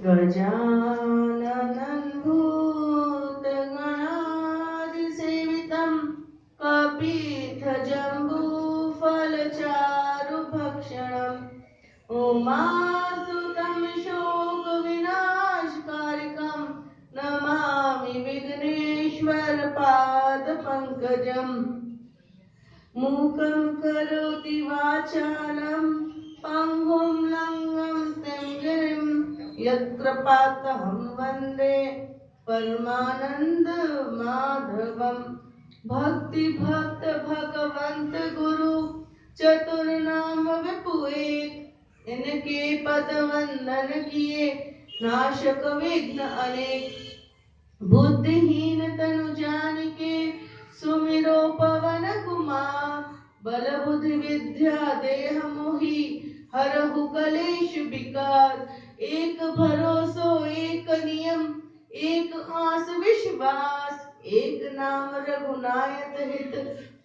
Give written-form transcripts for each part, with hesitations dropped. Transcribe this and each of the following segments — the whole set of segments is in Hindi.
गजाननं भूतगणादिसेवितं कपित्थजम्बूफलचारुभक्षणम् उमासुतं शोकविनाशकारिकं नमामि विघ्नेश्वरपादपङ्कजम् मूकं करोति वाचालं पङ्गुं लङ्घं गिरिं यत्कृपातहं वन्दे परमानन्दमाधवम् भक्तिभक्त भगवंत गुरु चतुर्नाम विपुएक इनके पद वंदन किए नाशक विघ्न अनेक बुद्धिहीन तनु जानिके सुमिरो पवन कुमार बल बुद्धि विद्या देह मोहि हरहु कलेश विकार एक भरोसो एक नियम एक आस विश्वास एक नाम रघुनायक हित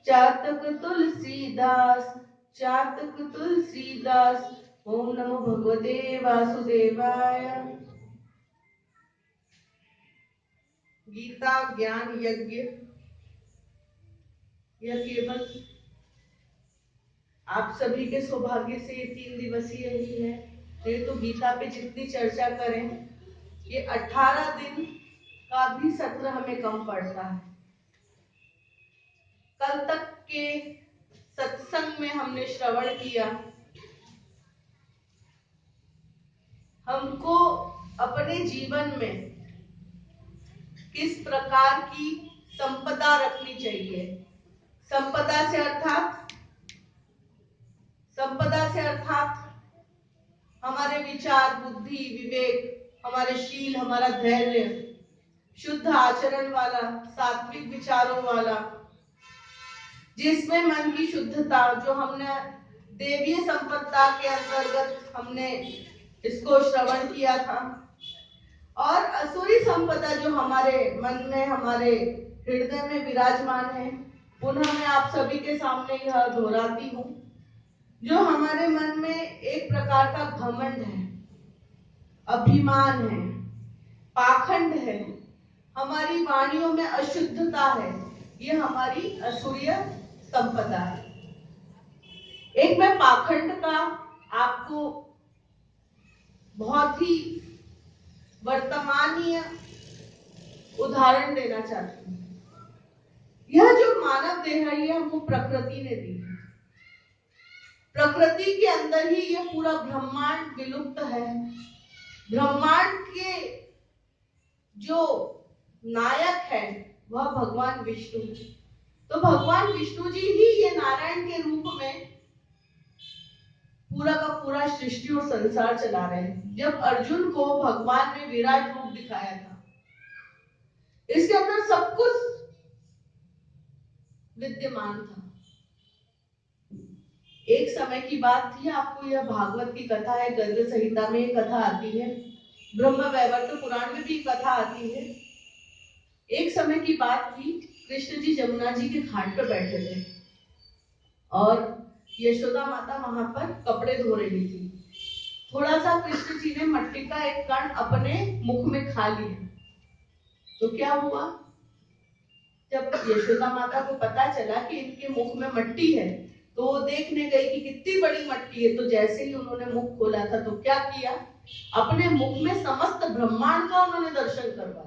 चातक तुलसीदास ओम नमो भगवते वासुदेवाय। गीता ज्ञान यज्ञ यह केवल आप सभी के सौभाग्य से 3 दिवसीय ही है। नहीं तो गीता पे जितनी चर्चा करें ये 18 दिन का भी सत्र हमें कम पड़ता है। कल तक के सत्संग में हमने श्रवण किया, हमको अपने जीवन में किस प्रकार की संपदा रखनी चाहिए। संपदा से अर्थात हमारे विचार, बुद्धि, विवेक, हमारे शील, हमारा धैर्य, शुद्ध आचरण वाला, सात्विक विचारों वाला, जिसमें मन की शुद्धता, जो हमने देवीय संपदा के अंतर्गत हमने इसको श्रवण किया था, और असुरी संपदा जो हमारे मन में, हमारे हृदय में विराजमान है। पुनः मैं आप सभी के सामने यह दोहराती हूँ, जो हमारे मन में एक प्रकार का घमंड है, अभिमान है, पाखंड है, हमारी वाणियों में अशुद्धता है, ये हमारी असुरीय संपदा है। एक मैं पाखंड का आपको बहुत ही वर्तमानीय उदाहरण देना चाहती हूँ। यह जो मानव देह है, यह हमको प्रकृति ने दी है। प्रकृति के अंदर ही यह पूरा ब्रह्मांड विलुप्त है। ब्रह्मांड के जो नायक है वह भगवान विष्णु। तो भगवान विष्णु जी ही ये नारायण के रूप में पूरा का पूरा सृष्टि और संसार चला रहे हैं। जब अर्जुन को भगवान ने विराट रूप दिखाया था, इसके अंदर सब कुछ विद्यमान था। एक समय की बात थी, आपको यह भागवत की कथा है, गर्ग संहिता में एक कथा आती है, ब्रह्म वैवर्त पुराण में भी कथा आती है। एक समय की बात थी, कृष्ण जी जमुना जी के घाट पर बैठे थे और यशोदा माता वहां पर कपड़े धो रही थी। थोड़ा सा कृष्ण जी ने मट्टी का एक कण अपने मुख में खा लिया। तो क्या हुआ, जब यशोदा माता को पता चला कि इनके मुख में मट्टी है, तो वो देखने गई कि कितनी बड़ी मट्टी है। तो जैसे ही उन्होंने मुख खोला था, तो क्या किया, अपने मुख में समस्त ब्रह्मांड का उन्होंने दर्शन करवा दिया।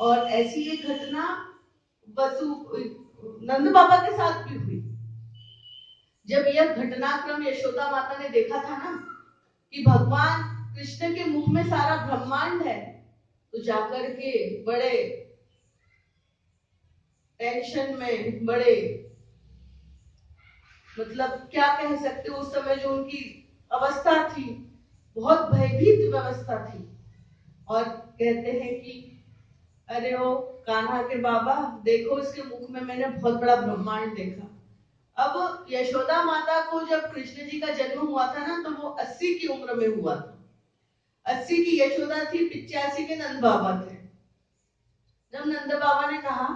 और ऐसी एक घटना नंद बाबा के साथ भी हुई। जब यह घटनाक्रम यशोदा माता ने देखा था ना कि भगवान कृष्ण के मुख में सारा ब्रह्मांड है, तो जाकर के बड़े टेंशन में, बड़े मतलब क्या कह सकते, उस समय जो उनकी अवस्था थी, बहुत भयभीत व्यवस्था थी। और कहते हैं कि अरे ओ कान्हा के बाबा, देखो इसके मुख में मैंने बहुत बड़ा ब्रह्मांड देखा। अब यशोदा माता को जब कृष्ण जी का जन्म हुआ था ना, तो वो 80 की उम्र में हुआ था। 80 की यशोदा थी, 85 के नंद बाबा थे। जब नंद बाबा ने कहा,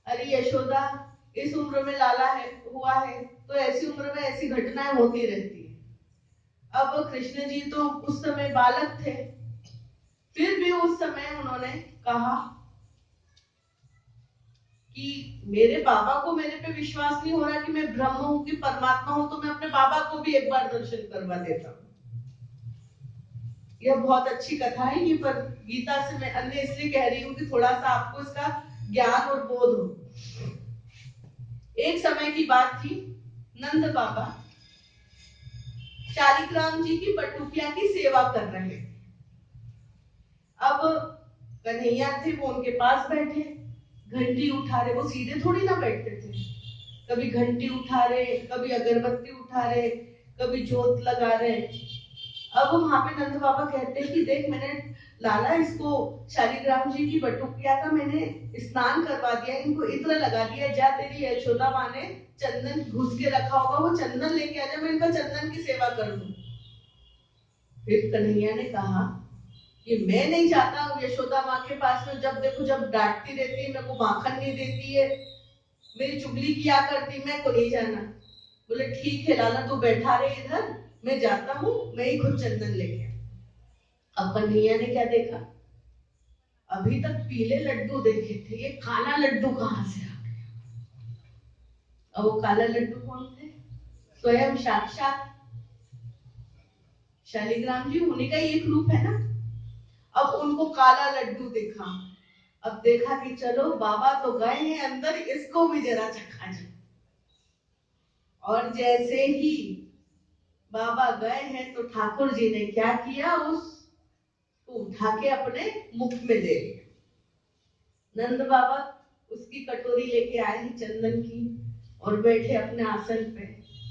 अरे यशोदा, इस उम्र में लाला है हुआ है, तो ऐसी उम्र में ऐसी घटनाएं होती रहती है। अब कृष्ण जी तो उस समय बालक थे, फिर भी उस समय उन्होंने कहा कि मेरे बाबा को मेरे पे विश्वास नहीं हो रहा कि मैं ब्रह्म हूं कि परमात्मा हूं, तो मैं अपने बाबा को भी एक बार दर्शन करवा देता हूं। यह बहुत अच्छी कथा है ये, पर गीता से मैं अन्य इसलिए कह रही हूं कि थोड़ा सा आपको इसका ज्ञान और बोध हो। एक समय की बात थी, नंद बाबा शालिग्राम जी की बटुकिया की सेवा कर रहे थे। अब कन्हैया थे, वो उनके पास बैठे, घंटी उठा रहे, वो सीधे थोड़ी ना बैठते थे, कभी घंटी उठा रहे, कभी अगरबत्ती उठा रहे, कभी जोत लगा रहे। अब वहां पे नंद बाबा कहते हैं कि देख मैंने लाला इसको शालिग्राम जी की बटुकिया का मैंने स्नान करवा दिया, इनको इत्र लगा दिया, जा तेरी यशोदा माँ ने चंदन घुस के रखा होगा, वो चंदन लेके आ जा, मैं इनका चंदन की सेवा कर दूं। फिर कन्हैया ने कहा कि मैं नहीं जाता हूँ यशोदा माँ के पास में, जब देखो जब डांटती रहती है, मेरे को माखन नहीं देती है, मेरी चुगली किया करती, मैं को नहीं जाना। बोले ठीक है लाला, तू बैठा रहे इधर, मैं जाता हूँ, मैं ही खुद चंदन लेके। अब कन्हैया ने क्या देखा, अभी तक पीले लड्डू देखे थे, ये काला लड्डू कहां से आ गया। अब वो काला लड्डू कौन थे, स्वयं साक्षात शालिग्राम जी, उन्हीं का एक रूप है ना। अब उनको काला लड्डू दिखा, अब देखा कि चलो बाबा तो गए हैं अंदर, इसको भी जरा चखा जाए। और जैसे ही बाबा गए हैं तो ठाकुर जी ने क्या किया, उसको उठा के अपने मुख में ले लिया। नंद बाबा उसकी कटोरी लेके आए हैं चंदन की और बैठे अपने आसन पे,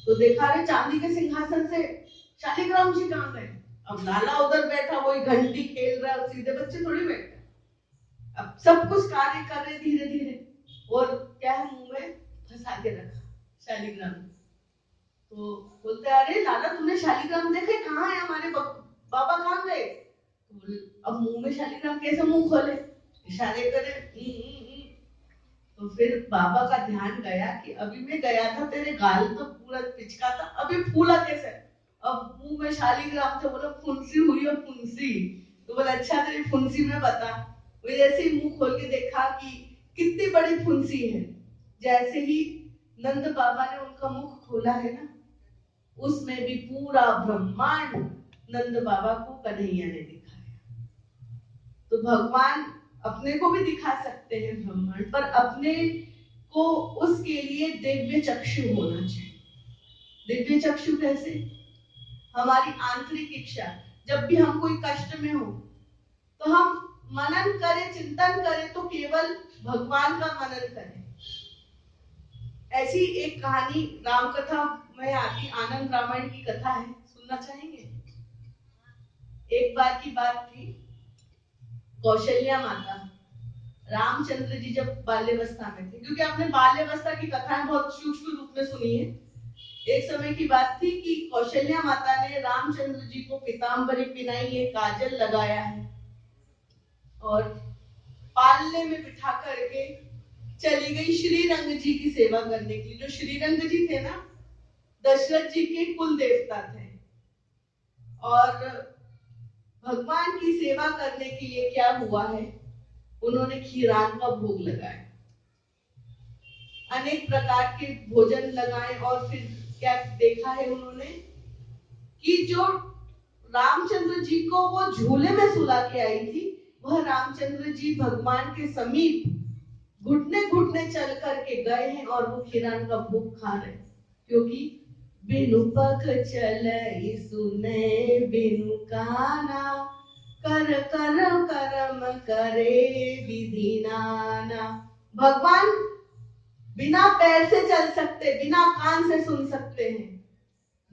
तो देखा रे चांदी के सिंहासन से शालिग्राम जी कहां गए। अब लाला उधर बैठा, वही घंटी खेल रहा है, सीधे बच्चे थोड़ी बैठे, अब सब कुछ कार्य कर रहे धीरे धीरे, और क्या है मुंह में फंसा के रखा शालिग्राम। तो बोलते अरे लाला तुमने शालिग्राम देखे, कहाँ है हमारे बाबा, कहाँ गए। अब मुंह में शालिग्राम कैसे मुंह खोले, इशारे करे। तो फिर बाबा का ध्यान गया कि अभी मैं गया था, तेरे गाल तो पूरा पिचका था, अभी फूला कैसे। अब मुंह में शालिग्राम थे, बोला फुंसी हुई है फुंसी। तो बोला अच्छा तेरी फुंसी में बता। वो जैसे ही मुंह खोल के देखा कि कितनी बड़ी फुंसी है, जैसे ही नंद बाबा ने उनका मुख खोला है ना, उसमें भी पूरा ब्रह्मांड नंद बाबा को कन्हैया ने दिखाया। तो भगवान अपने को भी दिखा सकते हैं ब्रह्मांड, पर अपने को उसके लिए दिव्य चक्षु होना चाहिए। दिव्य चक्षु कैसे, हमारी आंतरिक इच्छा, जब भी हम कोई कष्ट में हो तो हम मनन करें, चिंतन करें, तो केवल भगवान का मनन करें। ऐसी एक कहानी राम कथा में आती, आनंद रामायण की कथा है, सुनना चाहेंगे। एक बार की बात थी, कौशल्या माता, रामचंद्र जी जब बाल्यावस्था में थे, क्योंकि आपने बाल्यावस्था की कथाएं बहुत सूक्ष्म रूप में सुनी है। एक समय की बात थी कि कौशल्या माता ने रामचंद्र जी को पीताम्बरी पिनाई है, काजल लगाया है, और पालने में बिठा करके चली गई श्रीरंग जी की सेवा करने के लिए। जो श्रीरंग जी थे ना, दशरथ जी के कुल देवता थे, और भगवान की सेवा करने के लिए क्या हुआ है, उन्होंने खीरान का भोग लगाया, अनेक प्रकार के भोजन लगाए, और फिर क्या देखा है उन्होंने कि जो रामचंद्र जी को वो झूले में सुला के आई थी, वह रामचंद्र जी भगवान के समीप घुटने घुटने चल करके गए हैं और वो खीरान का भोग खा रहे, क्योंकि बिनु पग चले सुने बिनु काना, कर कर करम करे विधि नाना। भगवान बिना पैर से चल सकते, बिना कान से सुन सकते हैं,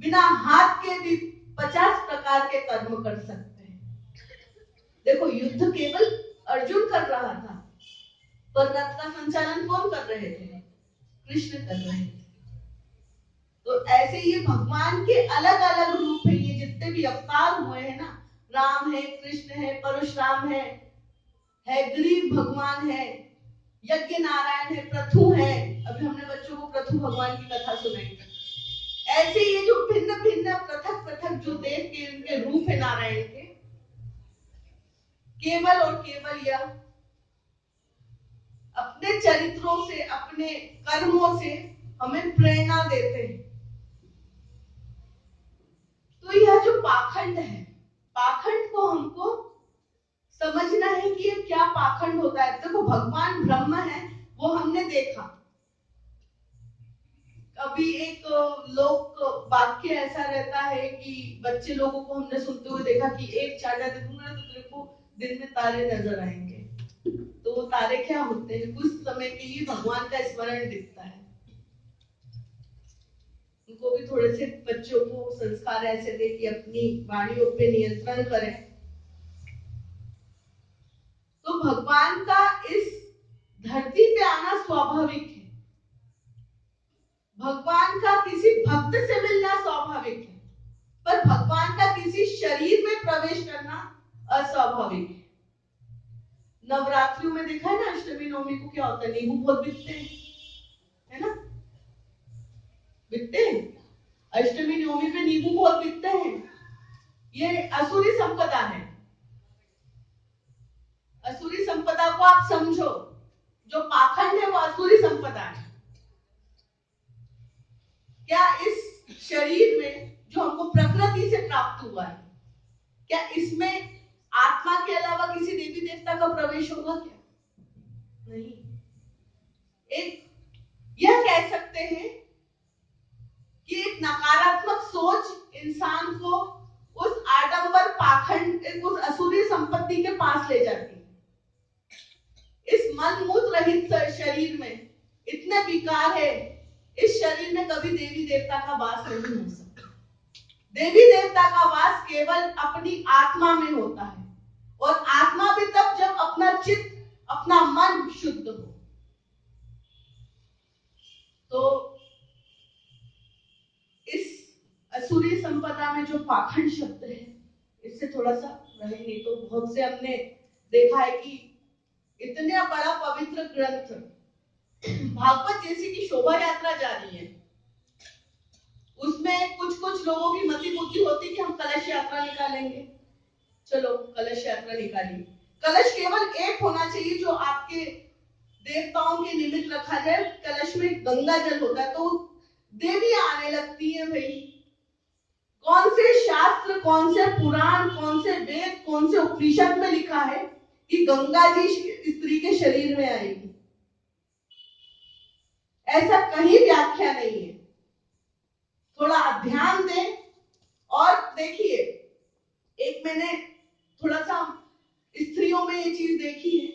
बिना हाथ के भी 50 प्रकार के कर्म कर सकते हैं। देखो युद्ध केवल अर्जुन कर रहा था, पर रथ का संचालन कौन कर रहे थे, कृष्ण कर रहे थे। तो ऐसे ये भगवान के अलग अलग रूप है, ये जितने भी अवतार हुए हैं ना, राम है, कृष्ण है, परशुराम है गरीब भगवान है, यज्ञ नारायण है, प्रथु है, अभी हमने बच्चों को प्रथु भगवान की कथा सुनाई। ऐसे ये जो भिन्न भिन्न पृथक पृथक जो देव के इनके रूप है नारायण के, केवल और केवल यह अपने चरित्रों से, अपने कर्मों से हमें प्रेरणा देते हैं। तो यह जो पाखंड है, पाखंड को हमको समझना है कि ये क्या पाखंड होता है। देखो भगवान ब्रह्म है, वो हमने देखा। अभी एक लोक वाक्य ऐसा रहता है कि बच्चे लोगों को हमने सुनते हुए देखा कि एक चाटा दे दूंगा तो तेरे को दिन में तारे नजर आएंगे। तो वो तारे क्या होते हैं? कुछ समय के लिए भगवान का स्मरण दिखता है। उनको भी थोड़े से बच्चों को संस्कार ऐसे दे कि अपनी वाणियों पे नियंत्रण करें। तो भगवान का इस धरती पे आना स्वाभाविक है, भगवान का किसी भक्त से मिलना स्वाभाविक है, पर भगवान का किसी शरीर में प्रवेश करना अस्वाभाविक है। नवरात्रियों में देखा है ना, अष्टमी नवमी को क्या होता है? नींबू बहुत बिकते हैं, है ना? बिकते हैं। अष्टमी नवमी पे नींबू बहुत बिकते हैं। ये असुरी संपदा है। असुरी संपदा को आप समझो, जो पाखंड है वो असुरी संपदा है। क्या इस शरीर में जो हमको प्रकृति से प्राप्त हुआ है, क्या इसमें आत्मा के अलावा किसी देवी देवता का प्रवेश होगा? क्या नहीं। एक यह कह सकते हैं कि एक नकारात्मक सोच इंसान को उस आडंबर पाखंड, उस असुरी संपत्ति के पास ले जाती है। इस मन मूत्र रहित शरीर में इतने विकार है, इस शरीर में कभी देवी देवता का वास नहीं हो सकता। देवी देवता का वास केवल अपनी आत्मा में होता है, और आत्मा भी तब जब अपना चित्त, अपना मन शुद्ध हो। तो इस असुरी संपदा में जो पाखंड शब्द है, इससे थोड़ा सा रहेंगे। तो बहुत से हमने देखा है कि इतना बड़ा पवित्र ग्रंथ भागवत जैसी की शोभा यात्रा जा रही है, उसमें कुछ कुछ लोगों की मति बुद्धि होती कि हम कलश यात्रा निकालेंगे। चलो कलश यात्रा निकालिए। कलश केवल एक होना चाहिए जो आपके देवताओं के निमित्त रखा जाए। कलश में गंगा जल होता है, तो देवी आने लगती है। भाई कौन से शास्त्र, कौन से पुराण, कौन से वेद, कौन से उपनिषद में लिखा है कि गंगा जी स्त्री के शरीर में आएगी? ऐसा कहीं व्याख्या नहीं है। थोड़ा ध्यान दें और देखिए। एक मैंने थोड़ा सा स्त्रियों में ये चीज देखी है,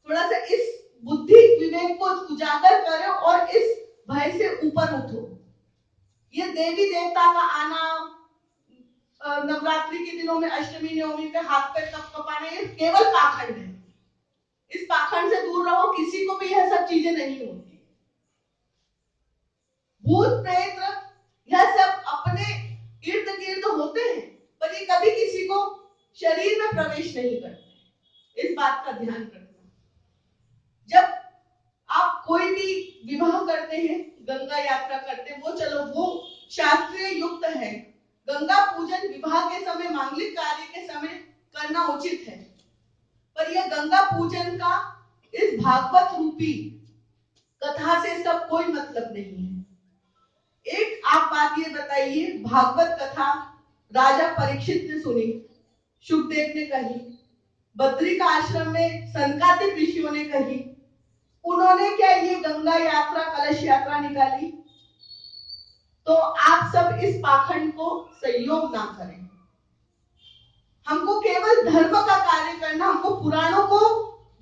थोड़ा सा इस बुद्धि विवेक को उजागर करो और इस भय से ऊपर उठो। ये देवी देवता का आना, नवरात्रि के दिनों में अष्टमी नवमी पे हाथ पैर कपाना, ये केवल पाखंड है। इस पाखंड से दूर रहो। किसी को भी यह सब चीजें नहीं होती। भूत प्रेत यह सब अपने इर्द गिर्द होते हैं, पर ये कभी किसी को शरीर में प्रवेश नहीं करते। इस बात का ध्यान रखना। जब आप कोई भी विवाह करते हैं, गंगा यात्रा करते हैं, वो चलो वो शास्त्रीय युक्त है। गंगा पूजन विवाह के समय, मांगलिक कार्य के समय करना उचित है, पर यह गंगा पूजन का इस भागवत रूपी कथा से सब कोई मतलब नहीं है। एक आप बात ये बताइए, भागवत कथा राजा परीक्षित ने सुनी, शुकदेव ने कही, बद्री का आश्रम में सनकादिक ऋषियों ने कही, उन्होंने क्या ये गंगा यात्रा, कलश यात्रा निकाली? तो आप सब इस पाखंड को सहयोग ना करें। हमको केवल धर्म का कार्य करना, हमको पुराणों को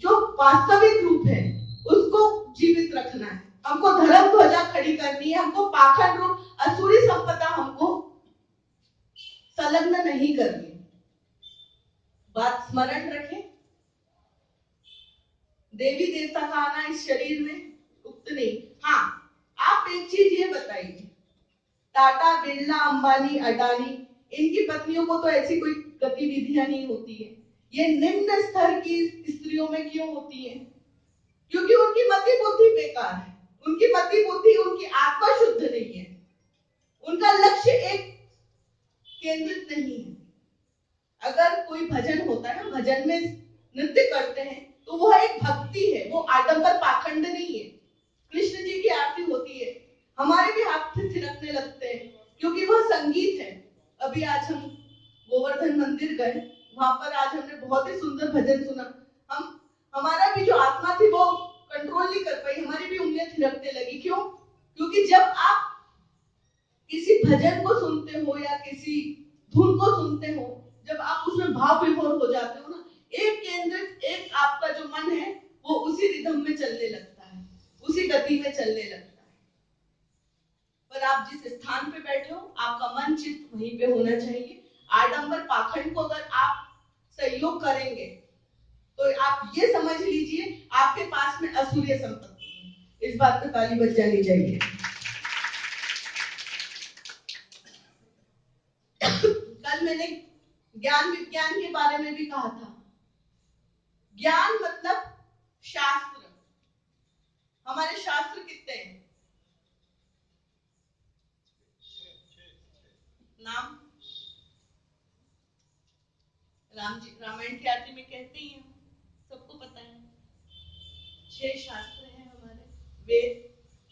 जो वास्तविक रूप है उसको जीवित रखना है। हमको धर्म ध्वजा खड़ी करनी है। हमको पाखंड रूप असुरी संपदा हमको संलग्न नहीं करनी। बात स्मरण रखें। देवी देवता का आना इस शरीर में उक्त नहीं। हाँ, आप एक चीज ये बताइए, टाटा, बिरला, अंबानी, अडानी, इनकी पत्नियों को तो ऐसी कोई गतिविधियां नहीं होती है। ये निम्न स्तर की स्त्रियों में क्यों होती है? क्योंकि उनकी मति बुद्धि बेकार है। उनकी मति बुद्धि, उनकी आत्मा शुद्ध नहीं है। उनका लक्ष्य एक केंद्रित नहीं है। अगर कोई भजन होता है ना, भजन में नृत्य करते हैं तो वह एक भक्ति है, वो आडंबर पाखंड नहीं है। कृष्ण जी की आरती होती है, हमारे भी हाथ थिरकने लगते हैं क्योंकि वह संगीत है। अभी आज हम गोवर्धन मंदिर गए, वहां पर आज हमने बहुत ही सुंदर भजन सुना। हमारा भी जो आत्मा थी वो कंट्रोल नहीं कर पाई, हमारी भी उंगलियां थिरकने लगी। क्यों? क्योंकि जब आप किसी भजन को सुनते हो या किसी धुन को सुनते हो, जब आप उसमें भाव विभोर हो जाते हो ना, एक केंद्रित, एक आपका जो मन है वो उसी रिदम में चलने लगता है, उसी गति में चलने लगता है। पर आप जिस स्थान पे बैठे हो, आपका मन चित्त वहीं पे होना चाहिए। आडंबर पाखंड को अगर आप सहयोग करेंगे तो आप ये समझ लीजिए आपके पास में असुरीय संपत्ति है। इस बात पे ताली बज जानी चाहिए। कल मैंने ज्ञान विज्ञान के बारे में भी कहा था। ज्ञान मतलब शास्त्र। हमारे शास्त्र कितने हैं? नाम राम जी रामायण की आरती में कहते ही हैं, सबको पता है। 6 शास्त्र हैं हमारे, वेद,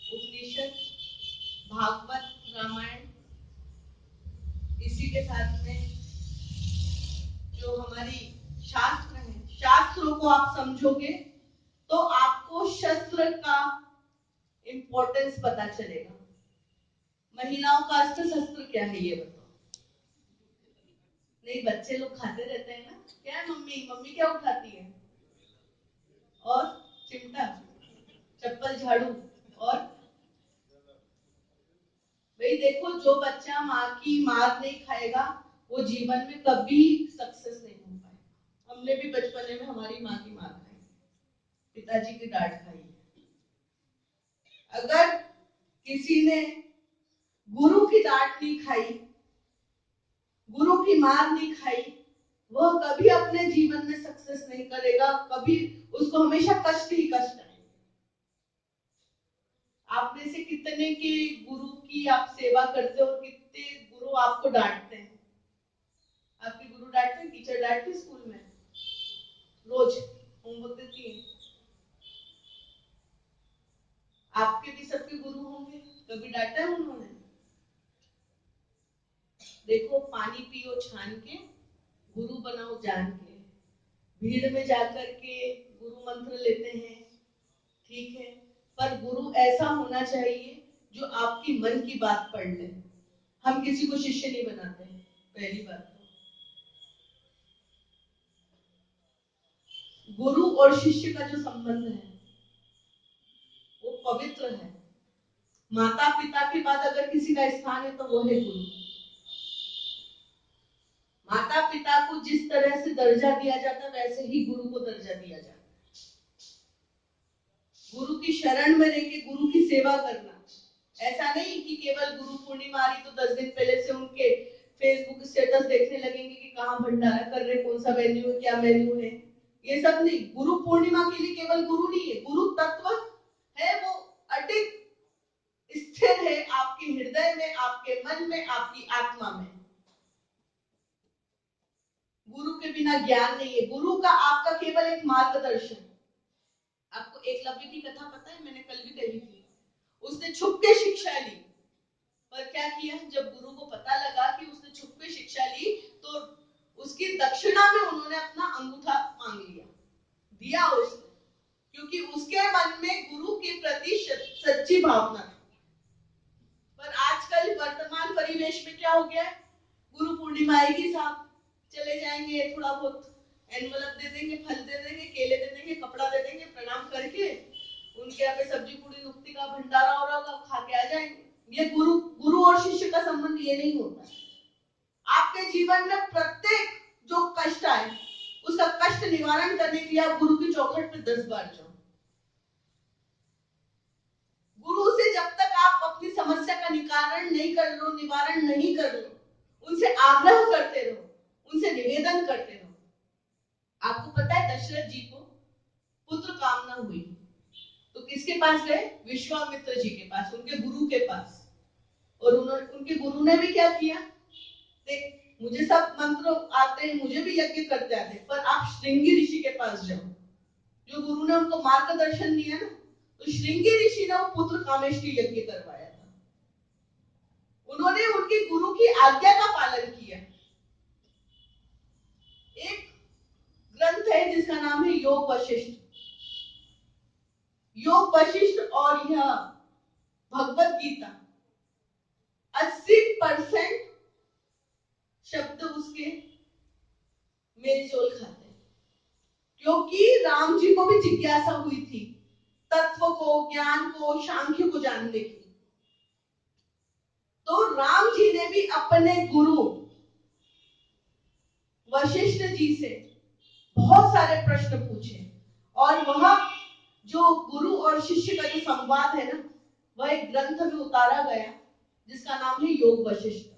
उपनिषद, भागवत, रामायण। इसी के साथ में जो हमारी शास्त्र है, शास्त्रों को आप समझोगे तो आपको शस्त्र का इंपॉर्टेंस पता चलेगा। महिलाओं का अस्त्र शस्त्र क्या है ये बताओ? नहीं, बच्चे लोग खाते रहते हैं ना, क्या है मम्मी? मम्मी क्या उठाती है? और चिमटा, चप्पल, झाड़ू। और भाई देखो, जो बच्चा माँ की मार नहीं खाएगा वो जीवन में कभी सक्सेस नहीं हो पाएगा। हमने भी बचपने में हमारी माँ की मार खाई, पिताजी की डांट खाई। अगर किसी ने गुरु की डांट नहीं खाई, गुरु की मार नहीं खाई, वह कभी अपने जीवन में सक्सेस नहीं करेगा। कभी उसको हमेशा कष्ट ही कष्ट है। आप में से कितने के गुरु की आप सेवा करते हो और कितने गुरु आपको डांटते हैं? आपके गुरु डांटते हैं? टीचर डांटते हैं स्कूल में? रोज होमवर्क देती है? आपके भी सबके गुरु होंगे, कभी डांटा है उन्होंने? देखो, पानी पियो छान के, गुरु बनाओ जान के। भीड़ में जाकर के गुरु मंत्र लेते हैं, ठीक है, पर गुरु ऐसा होना चाहिए जो आपकी मन की बात पढ़ ले। हम किसी को शिष्य नहीं बनाते हैं, पहली बात। तो गुरु और शिष्य का जो संबंध है वो पवित्र है। माता पिता के बाद अगर किसी का स्थान है तो वो है गुरु। माता पिता को जिस तरह से दर्जा दिया जाता है वैसे ही गुरु को दर्जा दिया जाता है। गुरु की शरण में रह के गुरु की सेवा करना, ऐसा नहीं कि केवल गुरु पूर्णिमा आ रही तो 10 दिन पहले से उनके फेसबुक स्टेटस देखने लगेंगे कि कहाँ भंडारा कर रहे, कौन सा मेन्यू है, क्या मेन्यू है। ये सब नहीं। गुरु पूर्णिमा के लिए केवल गुरु नहीं है, गुरु तत्व है, वो अटित स्थिर है आपके हृदय में, आपके मन में, आपकी आत्मा में। गुरु के बिना ज्ञान नहीं है। गुरु का आपका केवल एक मार्गदर्शन। आपको एकलव्य की कथा पता है? मैंने कल भी कही थी। उसने छुप के शिक्षा ली, पर क्या किया, जब गुरु को पता लगा कि उसने छुप के शिक्षा ली तो उसकी दक्षिणा में उन्होंने अपना अंगूठा मांग लिया, दिया उसने, क्योंकि उसके मन में गुरु के प्रति सच्ची भावना थी। पर आजकल वर्तमान परिवेश में क्या हो गया है? गुरु पूर्णिमा आएगी साहब, चले जाएंगे, थोड़ा बहुत एनवलप दे देंगे, फल दे देंगे, केले दे देंगे, कपड़ा दे देंगे, प्रणाम करके उनके यहाँ पे सब्जी पूरी नुक्ति का भंडारा हो रहा होगा, खा के आ जाएंगे। ये गुरु और शिष्य का संबंध ये नहीं होता। आपके जीवन में प्रत्येक जो कष्ट आए उसका कष्ट निवारण करने के लिए आप गुरु की चौखट पे 10 बार जाओ। गुरु से जब तक आप अपनी समस्या का निवारण नहीं कर लो, उनसे आग्रह करते रहो, उनसे निवेदन करते रहो। आपको पता है दशरथ जी को पुत्र कामना हुई तो किसके पास गए? विश्वामित्र जी के पास, उनके गुरु के पास। और उन्होंने, उनके गुरु ने भी क्या किया, देख मुझे सब मंत्र आते हैं, मुझे भी यज्ञ करते आते हैं, पर आप श्रृंगी ऋषि के पास जाओ। जो गुरु ने उनको मार्गदर्शन दिया ना, तो श्रृंगी ऋषि ने वो पुत्र कामेष्टि यज्ञ करवाया था। उन्होंने उनके गुरु की आज्ञा का पालन किया। एक ग्रंथ है जिसका नाम है योग वशिष्ठ। योग वशिष्ठ और यह भगवत गीता 80% शब्द उसके मेल जोल खाते हैं, क्योंकि राम जी को भी जिज्ञासा हुई थी तत्व को, ज्ञान को, सांख्य को जानने की। तो राम जी ने भी अपने गुरु वशिष्ठ जी से बहुत सारे प्रश्न पूछे, और वह जो गुरु और शिष्य का जो संवाद है ना, वह एक ग्रंथ में उतारा गया जिसका नाम है योग वशिष्ठ।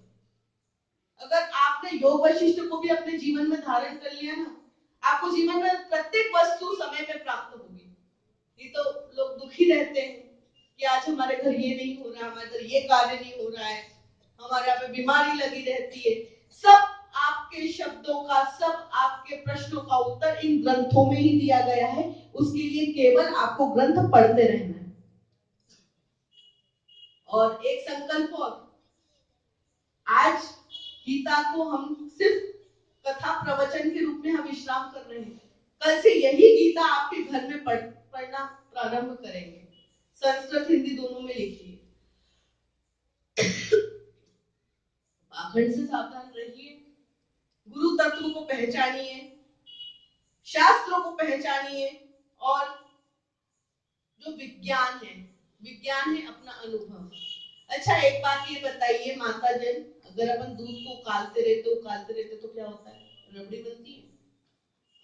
अगर आपने योग वशिष्ठ को भी अपने जीवन में धारण कर लिया ना, आपको जीवन में प्रत्येक वस्तु समय पे प्राप्त होगी। नहीं तो लोग दुखी रहते हैं कि आज हमारे घर ये नहीं हो रहा, हमारे घर ये कार्य नहीं हो रहा है, हमारे यहाँ पे बीमारी लगी रहती है। सब आपके शब्दों का, सब आपके प्रश्नों का उत्तर इन ग्रंथों में ही दिया गया है। उसके लिए केवल आपको ग्रंथ पढ़ते रहना है। और एक संकल्प और, आज गीता को हम सिर्फ कथा प्रवचन के रूप में हम विश्राम कर रहे हैं। कल से यही गीता आपके घर में पढ़ना प्रारंभ करेंगे। संस्कृत हिंदी दोनों में लिखिए। पाखंड से सावधान रहिए, गुरु तत्व को पहचानिए, शास्त्रों को पहचानिए, और जो विज्ञान है अपना अनुभव। अच्छा, एक बात ये बताइए माता जन, अगर अपन दूध को उकालते रहते तो क्या होता है? रबड़ी बनती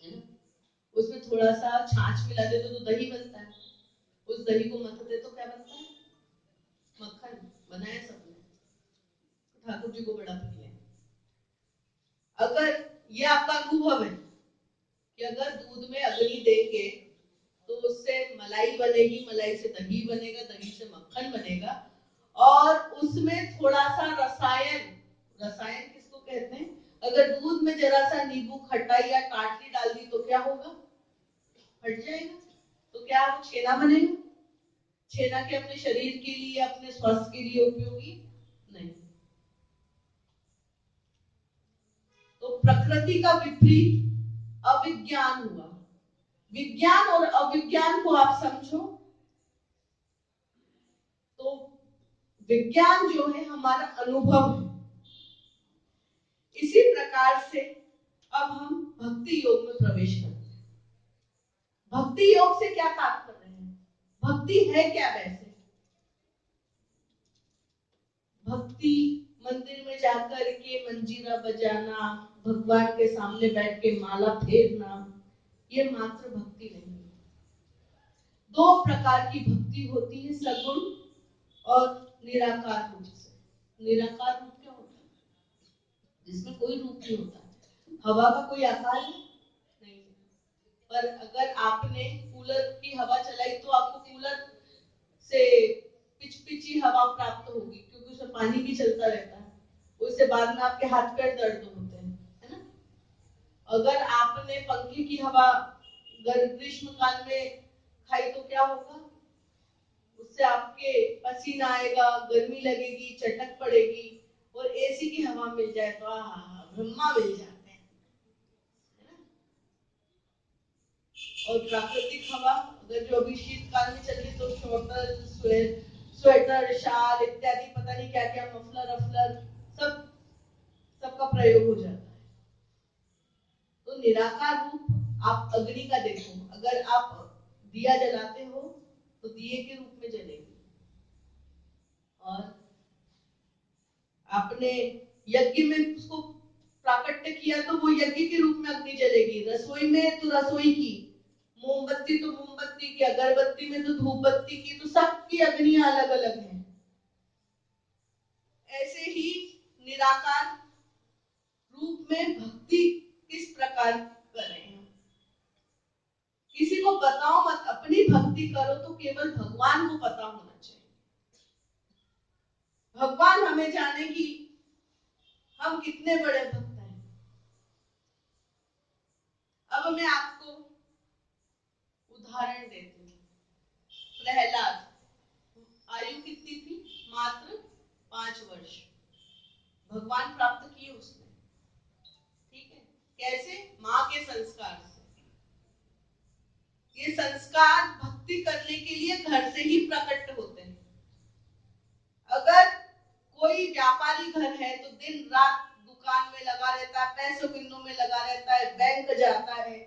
है ना? उसमें थोड़ा सा छाछ मिला दे तो दही बनता है। उस दही को मथ दे तो क्या बनता है? मक्खन। बनाया सबने, ठाकुर जी को बड़ा प्रिय है। अगर ये आपका अनुभव है कि अगर दूध में अग्नि देंगे तो उससे मलाई बनेगी, मलाई से दही बनेगा, दही से मक्खन बनेगा, और उसमें थोड़ा सा रसायन, रसायन किसको कहते हैं? अगर दूध में जरा सा नींबू, खटाई या टाटरी डाल दी तो क्या होगा? हट जाएगा। तो क्या वो छेना बनेगा? छेना के अपने शरीर के लिए, अपने स्वास्थ्य के लिए उपयोगी नहीं। तो प्रकृति का विपरीत अविज्ञान हुआ। विज्ञान और अविज्ञान को आप समझो तो विज्ञान जो है हमारा अनुभव है। इसी प्रकार से अब हम भक्ति योग में प्रवेश करते हैं। भक्ति योग से क्या तात्पर्य है? भक्ति है क्या वैसे? भक्ति मंदिर में जाकर के मंजीरा बजाना, भगवान के सामने बैठ के माला फेरना, ये मात्र भक्ति नहीं है। दो प्रकार की भक्ति होती है, सगुण और निराकार रूप से। निराकार रूप क्या होता है? जिसमें कोई रूप नहीं होता। हवा का कोई आकार नहीं है, पर अगर आपने कूलर की हवा चलाई तो आपको कूलर से पिचपिची हवा प्राप्त होगी, क्योंकि उसमें पानी भी चलता रहता है। उससे बाद में आपके हाथ पैर दर्द होते हैं, है ना? अगर आपने पंखे की हवा ग्रीष्म काल में खाई तो क्या होगा? उससे आपके पसीना आएगा, गर्मी लगेगी, चटक पड़ेगी। और एसी की हवा मिल जाए तो ब्रह्मा मिल जाते हैं, है ना? और प्राकृतिक हवा अगर जो अभी शीतकाल में चल रही तो स्वेटर, शाल इत्यादि, पता नहीं क्या क्या, मफलर अफलर, सबका प्रयोग हो जाता है। तो निराकार रूप आप अग्नि का देखो, अगर आप दिया जलाते हो तो दिए के रूप में जलेगी, और आपने यज्ञ में उसको प्राकट्य किया तो वो यज्ञ के रूप में अग्नि जलेगी। रसोई में तो रसोई की, मोमबत्ती तो मोमबत्ती की, अगरबत्ती में तो धूप बत्ती की, तो सबकी अग्नियां अलग अलग हैं। ऐसे ही निराकार रूप में भक्ति किस प्रकार करें? किसी को बताओ मत, अपनी भक्ति करो तो केवल भगवान को पता होना चाहिए। भगवान मैं आपको उदाहरण देती हूँ। प्रहलाद, आयु कितनी थी? मात्र 5 वर्ष। भगवान प्राप्त किए उसने, ठीक है। कैसे? माँ के संस्कार से। ये संस्कार भक्ति करने के लिए घर से ही प्रकट होते हैं। अगर कोई व्यापारी घर है तो दिन रात दुकान में लगा रहता है, पैसों गिनने में लगा रहता है, बैंक जाता है,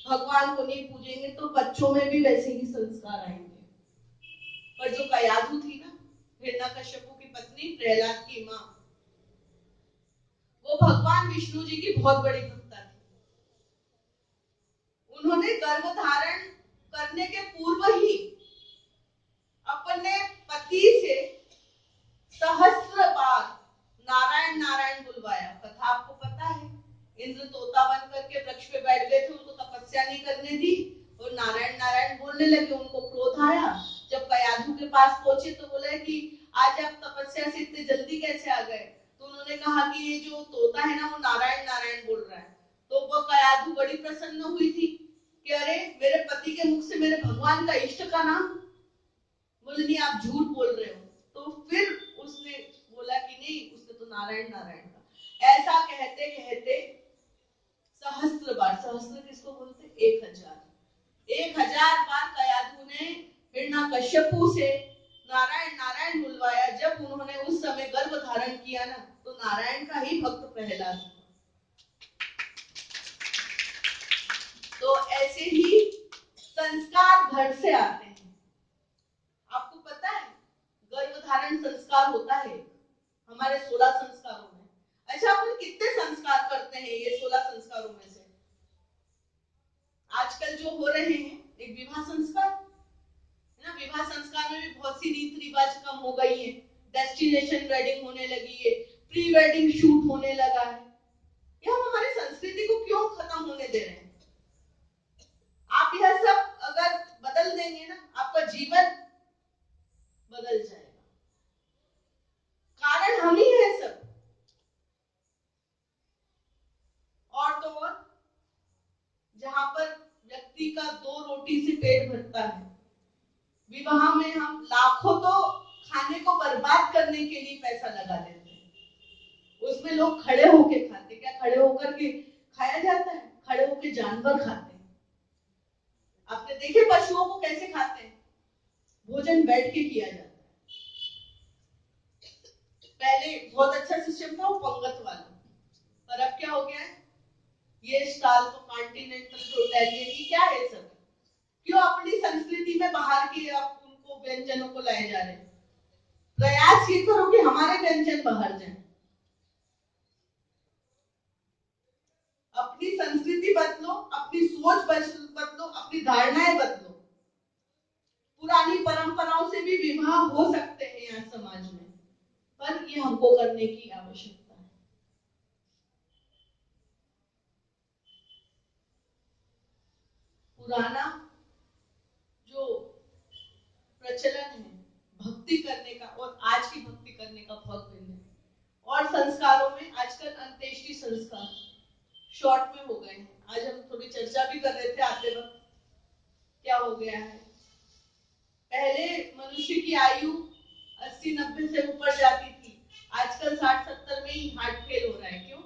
भगवान को नहीं पूजेंगे तो बच्चों में भी वैसे ही संस्कार आएंगे। पर जो कयाधु थी ना, हिरण्यकश्यपु की पत्नी, प्रहलाद की माँ, वो भगवान विष्णु जी की बहुत बड़ी भक्ता थी। उन्होंने गर्भ धारण करने के पूर्व ही अपने पति से सहस्त्र बार नारायण नारायण बुलवाया। कथा आपको पता है, इंद्र तोता बन करके वृक्ष पे बैठ गए थे, उनको तपस्या नहीं करने दी और नारायण नारायण बोलने लगे। उनको क्रोध आया। जब कयाधु के पास पहुंचे तो बोले कि आज आप तपस्या से इतने जल्दी कैसे आ गए? तो उन्होंने कहा कि ये जो तोता है ना, वो नारायण नारायण बोल रहा है। तो वो कयाधु बड़ी प्रसन्न हुई थी कि अरे, मेरे पति के मुख से मेरे भगवान का इष्ट का नाम। बोले नहीं, आप झूठ बोल रहे हो। तो फिर उसने बोला कि नहीं, उसने तो नारायण नारायण का। ऐसा कहते कहते सहस्त्र बार, सहस्त्र किसको बोलते? 1000 बार कयाधु ने हिरण्यकश्यपु से नारायण नारायण बुलवाया। जब उन्होंने उस समय गर्भ धारण किया ना, तो नारायण का ही भक्त प्रहलाद हुआ। तो ऐसे ही संस्कार घर से आते हैं। आपको पता है गर्भ धारण संस्कार होता है हमारे 16 संस्कारों में। अच्छा, अपन कितने संस्कार करते हैं ये 16 संस्कारों में से? आजकल जो हो रहे हैं, एक विवाह संस्कार है ना, विवाह संस्कार में भी बहुत सी रीत रिवाज कम हो गई है। डेस्टिनेशन वेडिंग होने लगी है, प्री वेडिंग शूट होने लगा है। ये हम हमारी संस्कृति को क्यों खत्म होने दे रहे हैं? आप यह सब अगर बदल देंगे ना, आपका जीवन बदल जाएगा। कारण हम ही है सब। और तो और, जहां पर व्यक्ति का 2 रोटी से पेट भरता है, विवाह में हम लाखों तो खाने को बर्बाद करने के लिए पैसा लगा देते हैं। उसमें लोग खड़े होके खाते। क्या खड़े होकर के खाया जाता है? खड़े होके जानवर खाते हैं। आपने देखे पशुओं को कैसे खाते हैं? भोजन बैठ के किया जाता है। पहले बहुत अच्छा सिस्टम था वो पंगत वाला, पर अब क्या हो गया है? ये स्टाल तो कॉन्टिनेंटल जो इटालियन, ये क्या है सब? क्यों अपनी संस्कृति में बाहर के आप उनको व्यंजनों को लाए जा रहे हैं? प्रयास ये करो कि हमारे व्यंजन बाहर जाए। अपनी संस्कृति बदलो, अपनी सोच बदलो, अपनी धारणाएं बदलो। पुरानी परंपराओं से भी विवाह हो सकते हैं आज समाज में, पर ये हमको करने की आवश्यकता है। पुराना जो प्रचलन है भक्ति करने का और आज की भक्ति करने का बहुत भिन्न है। और संस्कारों में आजकल अंत्येष्टि संस्कार शॉर्ट में हो गए हैं। आज हम थोड़ी चर्चा भी कर रहे थे आते वक्त, क्या हो गया है, पहले मनुष्य की आयु 80-90 से ऊपर जाती थी, आजकल 60-70 में ही हार्ट फेल हो रहा है। क्यों?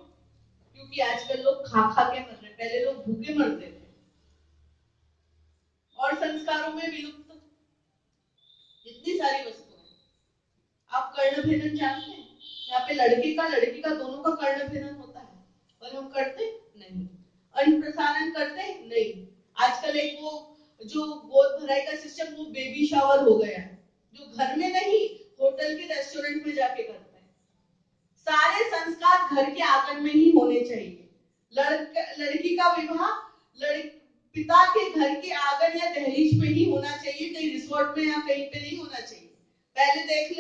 क्योंकि आजकल लोग खा खा के मर रहे। पहले लोग भूखे मरते थे। और संस्कारों में विलुप्त इतनी सारी वस्तुएं। आप कर्णभेदन जानते हैं? यहाँ पे लड़के का लड़की का दोनों का कर्णभेदन होता है, पर हम करते नहीं। अन्न प्रसारण करते नहीं। आजकल एक वो जो गोद भराई का सिस्टम, वो बेबी शावर हो गया है, जो घर में नहीं होटल के रेस्टोरेंट में जाके करते हैं। सारे संस्कार घर के आंगन में ही होने चाहिए। लड़की का विवाह पिता के घर के आंगन या दहलीज में ही होना चाहिए, कहीं रिसोर्ट में या कहीं पे नहीं होना चाहिए। पहले देख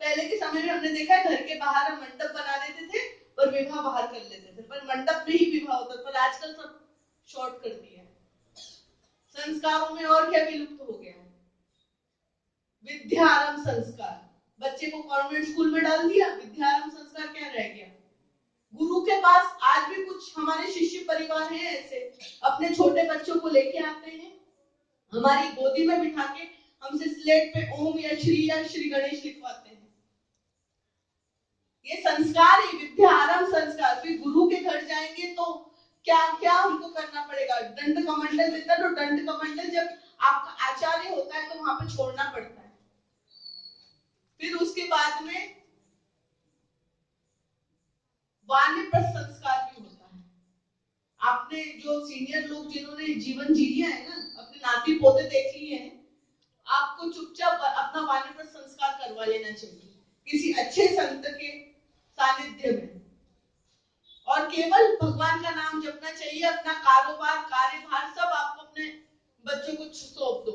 पहले के समय में हमने देखा घर के बाहर हम मंडप बना देते थे और विवाह बाहर कर लेते थे, पर मंडप में ही विवाह होता। पर आजकल सब शॉर्ट कर दिया है। संस्कारों में और क्या विलुप्त हो गया है? विद्यारंभ संस्कार। बच्चे को कॉन्वेंट स्कूल में डाल दिया, विद्यारंभ संस्कार क्या रह गया? गुरु के पास आज भी कुछ हमारे शिष्य परिवार हैं ऐसे, अपने छोटे बच्चों को लेके आते हैं, हमारी गोदी में बिठा के हमसे स्लेट पे ओम या श्री गणेश लिखवाते हैं। ये संस्कार ही विद्या आरंभ संस्कार। फिर गुरु के घर जाएंगे तो क्या क्या हमको करना पड़ेगा, दंड कमंडल देता है, तो दंड कमंडल जब आपका आचार्य होता है तो वहां पे छोड़ना पड़ता है। फिर उसके बाद में वानप्रस्थ संस्कार भी होता है। आपने जो सीनियर लोग जिन्होंने जीवन जी लिया है ना, अपने नाती पोते देख लिए हैं, आपको चुपचाप अपना वानप्रस्थ संस्कार करवा लेना चाहिए किसी अच्छे संत के सानिध्य में, और केवल भगवान का नाम जपना चाहिए। अपना कारोबार कार्यभार सब आप अपने बच्चों को सौंप दो,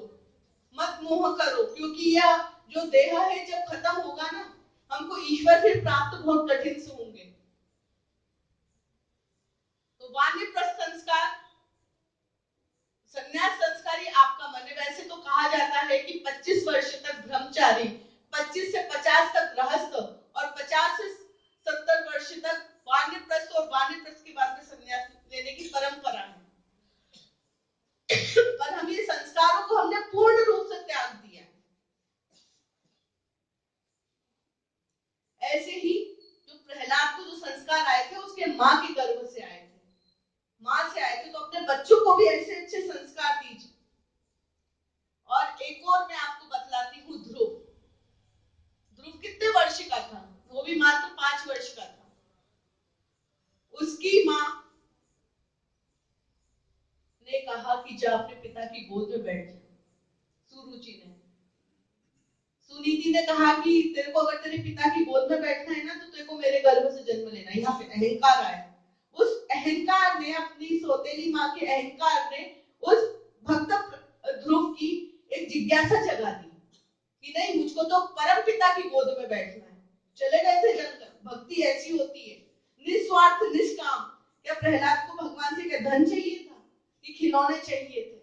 मत मोह करो, क्योंकि यह जो देह है जब खत्म होगा ना, हमको ईश्वर फिर प्राप्त बहुत कठिन से होंगे। तो वानप्रस्थ संस्कार, संन्यास संस्कार ही आपका मन है। वैसे तो कहा जाता है कि 25 वर्ष तक ब्रह्मचारी, 25 से 50 तक गृहस्थ, और 50 से 70 वर्ष तक वानप्रस्थ, और वानप्रस्थ के बाद में संन्यास लेने की परंपरा है। पर हम ये संस्कारों को हमने पूर्ण रूप से त्याग दिया। ऐसे ही जो प्रहलाद को जो संस्कार आए थे उसके माँ के गर्भ से आए थे, माँ से आए थे, तो अपने बच्चों को भी ऐसे अच्छे संस्कार दीजिए। और एक और मैं आपको बतलाती हूँ, ध्रुव। ध्रुव कितने वर्ष का था? वो भी मात्र 5 वर्ष का था। उसकी माँ ने कहा कि जा अपने पिता की गोद में बैठ जा। सुरुचि ने, सुनीति ने कहा कि तेरे को अगर तेरे पिता की गोद में बैठना है ना, तो तेरे को मेरे गर्भ से जन्म लेना। यहाँ पे अहंकार आया। उस अहंकार ने, अपनी सौतेली माँ के अहंकार ने उस भक्त ध्रुव की एक जिज्ञासा जगा दी कि नहीं, मुझको तो परम पिता की गोद में बैठना है। चले गए थे जंगल। भक्ति ऐसी होती है, निस्वार्थ निष्काम। क्या प्रहलाद को भगवान से क्या धन चाहिए था कि खिलौने चाहिए थे?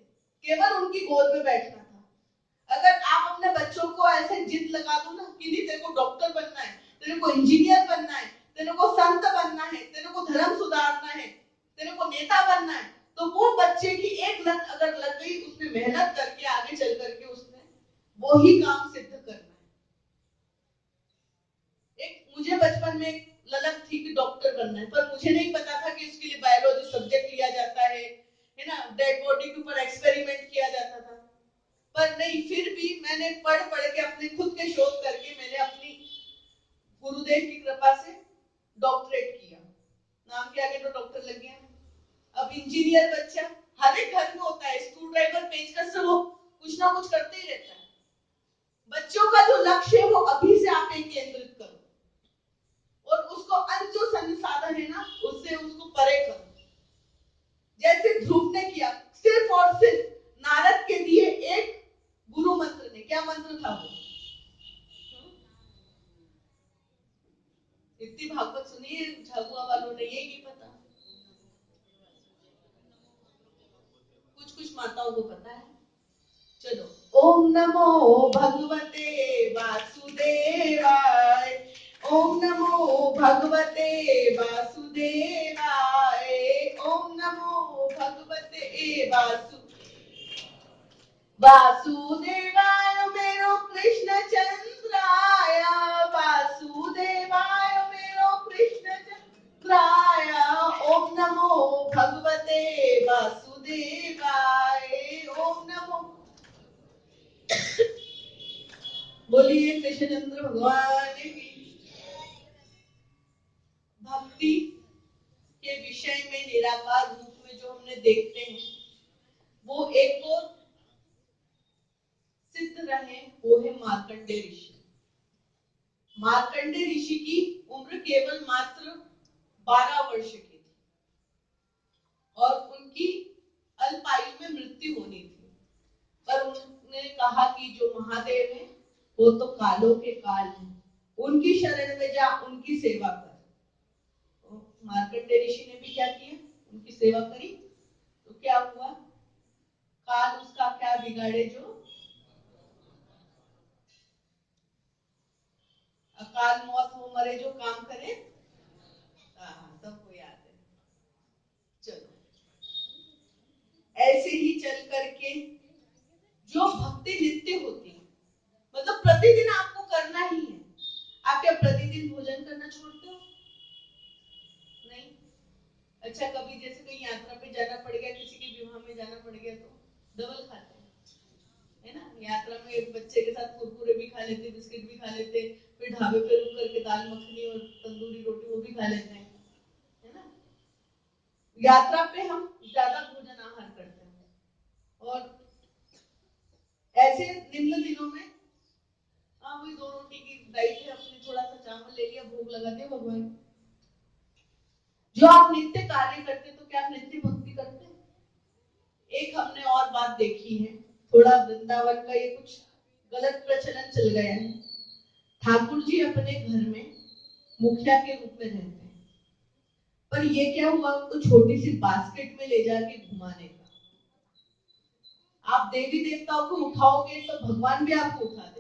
केवल उनकी गोद में बैठना था। अगर आप अपने बच्चों को ऐसे जिद लगा दो ना कि नहीं, तेरे को डॉक्टर बनना है, तेरे को इंजीनियर बनना है, तेरे को संत बनना है, तेरे को धर्म सुधारना है, तेरे को नेता बनना है, तो वो बच्चे की एक लत अगर लग गई, उसने मेहनत करके आगे चल करके उसने वो ही काम सिद्ध करना है। एक मुझे बचपन में ललक थी कि डॉक्टर बनना है, पर मुझे नहीं पता था कि उसके लिए बायोलॉजी सब्जेक्ट लिया जाता है ना, डेड बॉडी के ऊपर एक्सपेरिमेंट किया जाता था। पर नहीं, फिर भी मैंने पढ़ पढ़ के अपने खुद के शोध करके मैंने अपनी गुरुदेव की कृपा से डॉक्टरेट किया। नाम के आगे तो डॉक्टर लग गया। अब इंजीनियर बच्चा हर एक घर में होता है, स्क्रू ड्राइवर पेचकस से वो कुछ ना कुछ करते ही रहता है। बच्चों का जो लक्ष्य है वो अभी से आप एक केंद्रित करो, और उसको अंत जो संसाधन है ना, उससे उसको परे करो। जैसे ध्रुव ने किया, सिर्फ और सिर्फ नारद के दिए एक गुरु मंत्र ने, क्या मंत्र था वो? इतनी भागवत सुनिए झाबुआ वालों ने, ये नहीं पता? कुछ कुछ माताओं को पता है। चलो, ओम नमो भगवते वासुदेवाय, ओम नमो भगवते वासुदेवाय, ओम नमो भगवते वासुदेवाय मेरो कृष्ण चंद्राय, वासुदेवाय मेरो कृष्ण चंद्राय, ओम नमो भगवते वासुदेवाय, ओम नमो। बोलिए कृष्णचंद्र भगवान की। भक्ति के विषय में निराकार रूप में जो हमने देखते हैं, वो एक तो सिद्ध रहे, वो है मार्कंडे ऋषि। मार्कंडे ऋषि की उम्र केवल मात्र 12 वर्ष की थी, और उनकी अल्पायु में मृत्यु होनी थी। पर उन्होंने कहा कि जो महादेव है वो तो कालों के काल है, उनकी शरण में जा, उनकी सेवा कर। तो मार्कंडे ऋषि ने भी क्या किया, उनकी सेवा करी। तो क्या हुआ, काल उसका क्या बिगाड़े जो अकाल मौत हो मरे जो काम करे। तब करके जो भक्ति नित्य होती है, मतलब प्रतिदिन आपको करना ही है। आप क्या प्रतिदिन भोजन करना छोड़ते हो? नहीं। अच्छा, कभी जैसे कहीं यात्रा पे जाना पड़ गया, किसी के विवाह में जाना पड़ गया तो डबल खाते हैं, है ना। यात्रा में बच्चे के साथ कुरकुरे भी खा लेते, बिस्किट भी खा लेते, फिर ढाबे पे रुक करके दाल मखनी और तंदूरी रोटी वो भी खा लेते हैं, है ना। यात्रा पे हम ज्यादा भोजन आहार करते हैं, और ऐसे निम्न दिनों में वही 2 रोटी की डाइट है अपनी, थोड़ा सा चावल ले लिया, भोग लगा दिया भगवान। जो आप नित्य कार्य करते तो क्या आप नित्य भक्ति करते? एक हमने और बात देखी है, थोड़ा वृंदावन का ये कुछ गलत प्रचलन चल गया है। ठाकुर जी अपने घर में मुखिया के रूप में रहते हैं, पर ये क्या हुआ, उनको छोटी सी बास्केट में ले जाके घुमाने का। आप देवी देवताओं को उठाओगे तो भगवान भी आपको उठा देगा।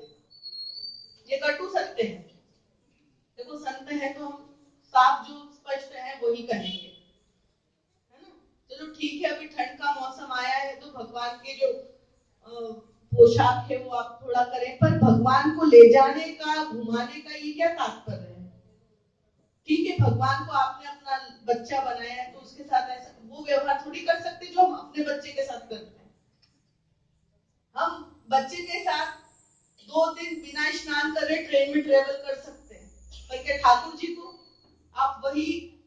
ये कटु सत्य है। देखो, संत है तो हम साफ जो स्पष्ट है वही कहेंगे, है ना। चलो ठीक है, अभी ठंड का मौसम आया है तो भगवान के जो पोशाक है वो आप थोड़ा करें, पर भगवान को ले जाने का, घुमाने का ये क्या तात्पर्य है? ठीक है, भगवान को आपने अपना बच्चा बनाया है तो उसके साथ ऐसा वो व्यवहार थोड़ी कर सकते जो हम अपने बच्चे के साथ करते हैं। हम बच्चे के साथ 2 दिन बिना स्नान करे ट्रेन में ट्रेवल कर सकते हैं, पर क्या ठाकुर जी को आप वही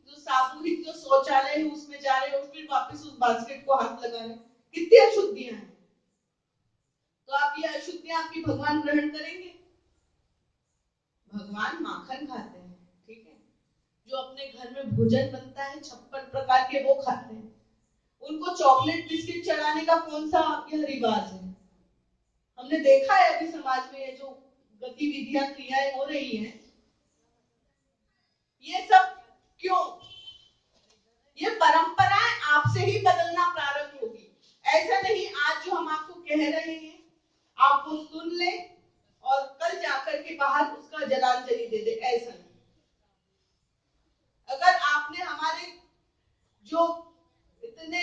जो सामूहिक जो शौचालय है उसमें जा रहे हो, फिर वापस उस बास्केट को हाथ लगा रहे हैं? कितनी अशुद्धियां हैं। तो आप ये अशुद्धियां आपकी भगवान ग्रहण करेंगे? भगवान माखन खाते हैं, ठीक है। जो अपने घर में भोजन बनता है 56 प्रकार के वो खाते हैं। उनको चॉकलेट बिस्किट चढ़ाने का कौन सा यह रिवाज है? हमने देखा है अभी समाज में ये जो गतिविधियां क्रियाएं हो रही हैं, ये सब क्यों? ये परंपराएं आपसे ही बदलना प्रारंभ होगी। ऐसा नहीं आज जो हम आपको कह रहे हैं आप वो सुन ले और कल जाकर के बाहर उसका जलांजलि दे दे, ऐसा नहीं। अगर आपने हमारे जो इतने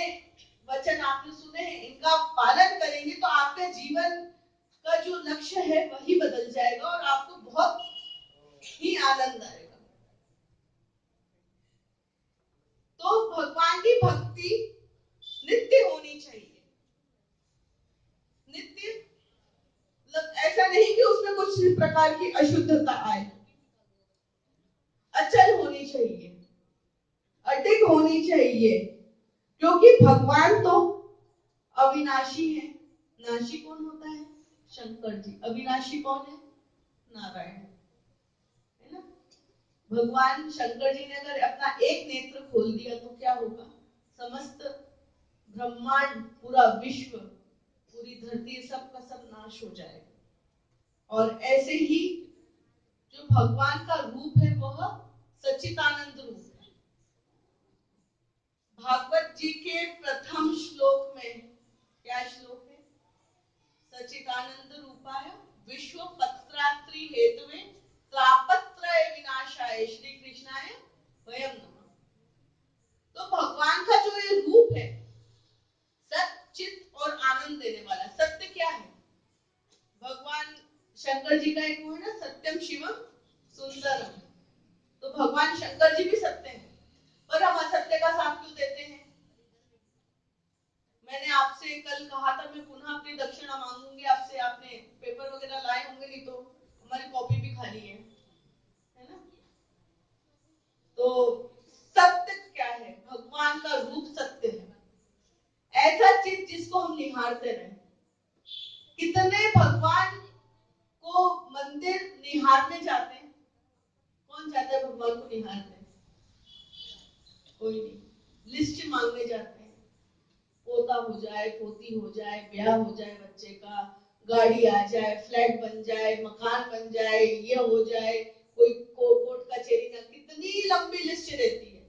वचन आपने सुने हैं इनका पालन करेंगे तो आपके जीवन का जो लक्ष्य है वही बदल जाएगा और आपको बहुत ही आनंद आएगा। तो भगवान की भक्ति नित्य होनी चाहिए। नित्य मतलब ऐसा नहीं कि उसमें कुछ प्रकार की अशुद्धता आए। अचल होनी चाहिए, अडिग होनी चाहिए, क्योंकि भगवान तो अविनाशी है। नाशी कौन होता है? शंकर जी। अविनाशी कौन है? नारायण, है ना। भगवान शंकर जी ने अगर अपना एक नेत्र खोल दिया तो क्या होगा? समस्त ब्रह्मांड, पूरा विश्व, पूरी धरती, सब का सब नाश हो जाएगा। और ऐसे ही जो भगवान का रूप है वह सच्चिदानंद रूप है। भागवत जी के प्रथम श्लोक में क्या श्लोक है? सच्चिदानंद रूपाय विश्व पत्रात्रि हेतुवे तापत्रय विनाशाय श्री कृष्णाय वयम नमः। तो भगवान का जो ये रूप है सत्य, चित और आनंद देने वाला। सत्य क्या है? भगवान शंकर जी का एक वो है ना, सत्यम शिवम सुंदरम। तो भगवान शंकर जी भी सत्य हैं, पर हम असत्य का साथ क्यों देते हैं? मैंने आपसे कल कहा था मैं पुनः अपनी दक्षिणा मांगूंगी आपसे, आपने पेपर वगैरह लाए होंगे, नहीं तो हमारी कॉपी भी खाली है ना। तो सत्य क्या है? भगवान का रूप सत्य है, ऐसा चीज जिसको हम निहारते रहे। कितने भगवान को मंदिर निहारने जाते हैं? कौन जाता है भगवान को निहारने? कोई नहीं। लिस्ट मांगने जाते हैं, पोता हो जाए, पोती हो जाए, ब्याह हो जाए बच्चे का, गाड़ी आ जाए, फ्लैट बन जाए, मकान बन जाए, ये हो जाए, कोई कोर्ट कचहरी ना, कितनी लंबी लिस्ट रहती है।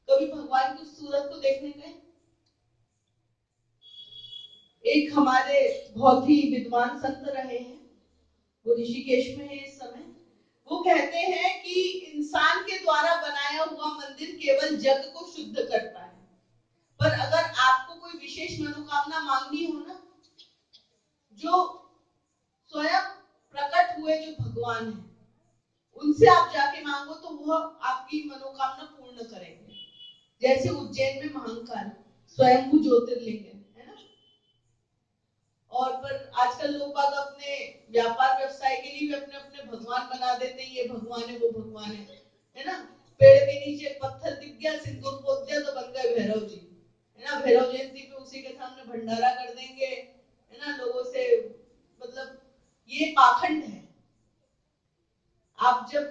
कभी भगवान की सूरत को देखने गए? एक हमारे बहुत ही विद्वान संत रहे हैं, वो ऋषिकेश में है इस समय। वो कहते हैं कि इंसान के द्वारा बनाया हुआ मंदिर केवल जग को शुद्ध करता है, पर अगर आपको कोई विशेष मनोकामना मांगनी हो ना, जो स्वयं प्रकट हुए जो भगवान है उनसे आप जाके मांगो तो वह आपकी मनोकामना पूर्ण करेंगे। जैसे उज्जैन में महाकाल स्वयंभू ज्योतिर्लिंग है ना। और पर आजकल लोग बाग अपने व्यापार व्यवसाय के लिए भी अपने अपने भगवान बना देते हैं, ये भगवान है वो भगवान है ना। पेड़ के नीचे पत्थर दिख गया, सिंदूर पोत दिया तो बन गए भैरव जी, है ना। भैरव जयंती पे उसी के सामने भंडारा कर देंगे, है ना, लोगों से। मतलब ये पाखंड है। आप जब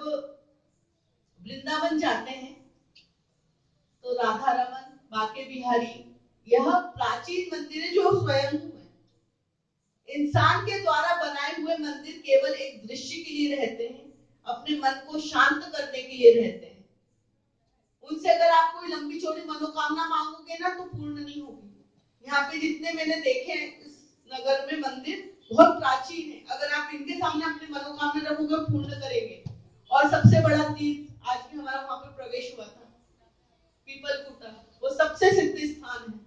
वृंदावन जाते हैं तो राधा रमन, बाके बिहारी, यह प्राचीन मंदिर है जो स्वयं है। इंसान के द्वारा बनाए हुए मंदिर केवल एक दृश्य के लिए रहते हैं, अपने मन को शांत करने के लिए रहते हैं। उनसे अगर आप कोई लंबी चौड़ी मनोकामना मांगोगे ना तो पूर्ण नहीं होगी। यहाँ पे जितने मैंने देखे हैं इस नगर में मंदिर बहुत प्राचीन है, अगर आप इनके सामने अपनी मनोकामना रखोगे पूर्ण करेंगे। और सबसे बड़ा तीर्थ आज भी हमारा वहां पे प्रवेश हुआ था, पीपल कुटा, वो सबसे सिद्ध स्थान है।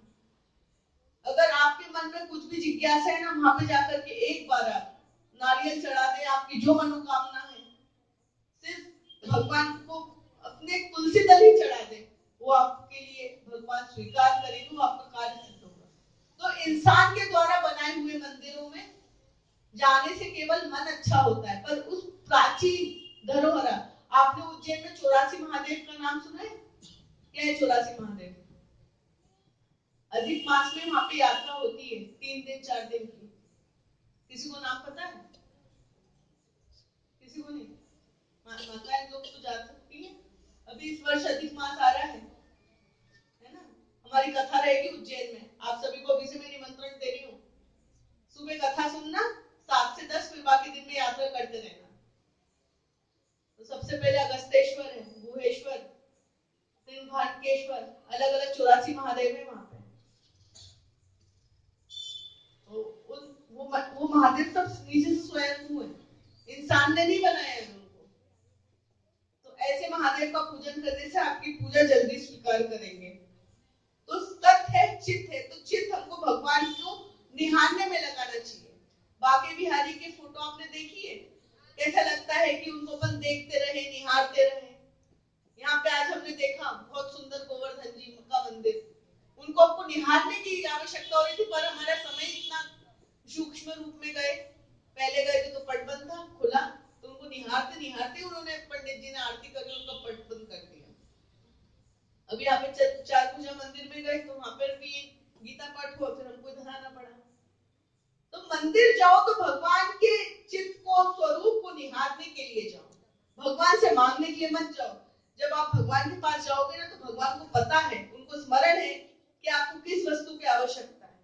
अगर आपके मन में कुछ भी जिज्ञासा है ना, वहां पे जाकर के एक बार आप नारियल चढ़ा दे, आपकी जो मनोकामना है सिर्फ भगवान को अपने तुलसी दल ही चढ़ा दे, वो आपके लिए भगवान स्वीकार करेंगे, वो आपका कार्य सिद्ध होगा। तो इंसान के द्वारा बनाए हुए मंदिरों में जाने से केवल मन अच्छा होता है, पर उस प्राचीन धरोहर, आपने उज्जैन में 84 महादेव का नाम सुना है? क्या है 84 महादेव? अधिक मास में वहां पे यात्रा होती है 3 दिन 4 दिन की। किसी को नाम पता है? किसी को नहीं? माताएं लोग तो जा सकती हैं। अभी इस वर्ष अधिक मास आ रहा है ना। हमारी कथा रहेगी उज्जैन में, आप सभी को अभी से मैं निमंत्रण दे रही हूँ। सुबह कथा सुनना 7 से 10, फिर बाकी दिन में यात्रा करते रहना। तो सबसे पहले अगस्तेश्वर है, गुहेश्वर, त्रिभानकेश्वर, अलग अलग 84 महादेव है वहां पे। तो वो महादेव सब नीचे से स्वयं हुए, इंसान ने नहीं बनाया है उनको। तो ऐसे महादेव का पूजन करने से आपकी पूजा जल्दी स्वीकार करेंगे। तो सत है, चित है, तो चित हमको भगवान को निहारने में लगाना चाहिए। बाके बिहारी की फोटो आपने देखी है? कैसा लगता है कि उनको अपन देखते रहे, निहारते रहे। यहाँ पे आज हमने देखा बहुत सुंदर गोवर्धन जी का मंदिर, उनको आपको निहारने की आवश्यकता हो रही थी, पर हमारा समय इतना सूक्ष्म रूप में गए। पहले गए थे तो पट बंद था, खुला, तो उनको निहारते निहारते उन्होंने पंडित जी ने आरती करके उनका पट बंद कर दिया। अभी यहाँ पे चार पूजा मंदिर में गए तो वहां पर भी गीता पाठ हुआ, फिर हमको इधर आना पड़ा। तो मंदिर जाओ तो भगवान के चित्त को, स्वरूप को निहारने के लिए जाओ, भगवान से मांगने के लिए मत जाओ। जब आप भगवान के पास जाओगे ना तो भगवान को पता है, उनको स्मरण है कि आपको किस वस्तु की आवश्यकता है।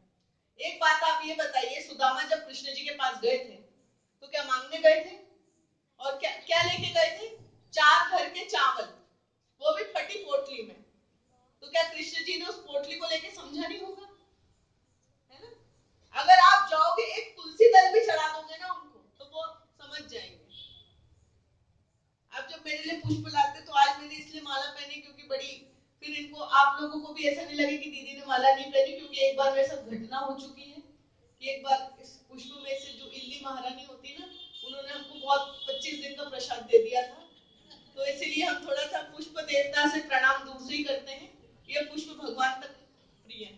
एक बात आप ये बताइए, सुदामा जब कृष्ण जी के पास गए थे तो क्या मांगने गए थे? और क्या क्या लेके गए थे? 4 घर के चावल, वो भी फटी पोटली में। तो क्या कृष्ण जी ने उस पोटली को लेके समझा नहीं होगा? है ना। अगर आप जाओगे एक तुलसी दल भी चढ़ा दोगे ना उनको तो वो समझ जाएंगे। आप जब मेरे लिए पुष्प लाते तो आज मैंने इसलिए माला पहनी क्योंकि बड़ी, फिर इनको आप लोगों को भी ऐसा नहीं लगे कि दीदी ने माला नहीं पहनी, क्योंकि एक बार मेरे साथ घटना हो चुकी है कि एक बार इस पुष्प में से जो इल्ली महारानी होती ना, उन्होंने हमको बहुत 25 दिन का प्रसाद दे दिया था। तो इसीलिए हम थोड़ा सा पुष्प देवता से प्रणाम दूर से ही करते हैं, ये पुष्प भगवान तक प्रिय है।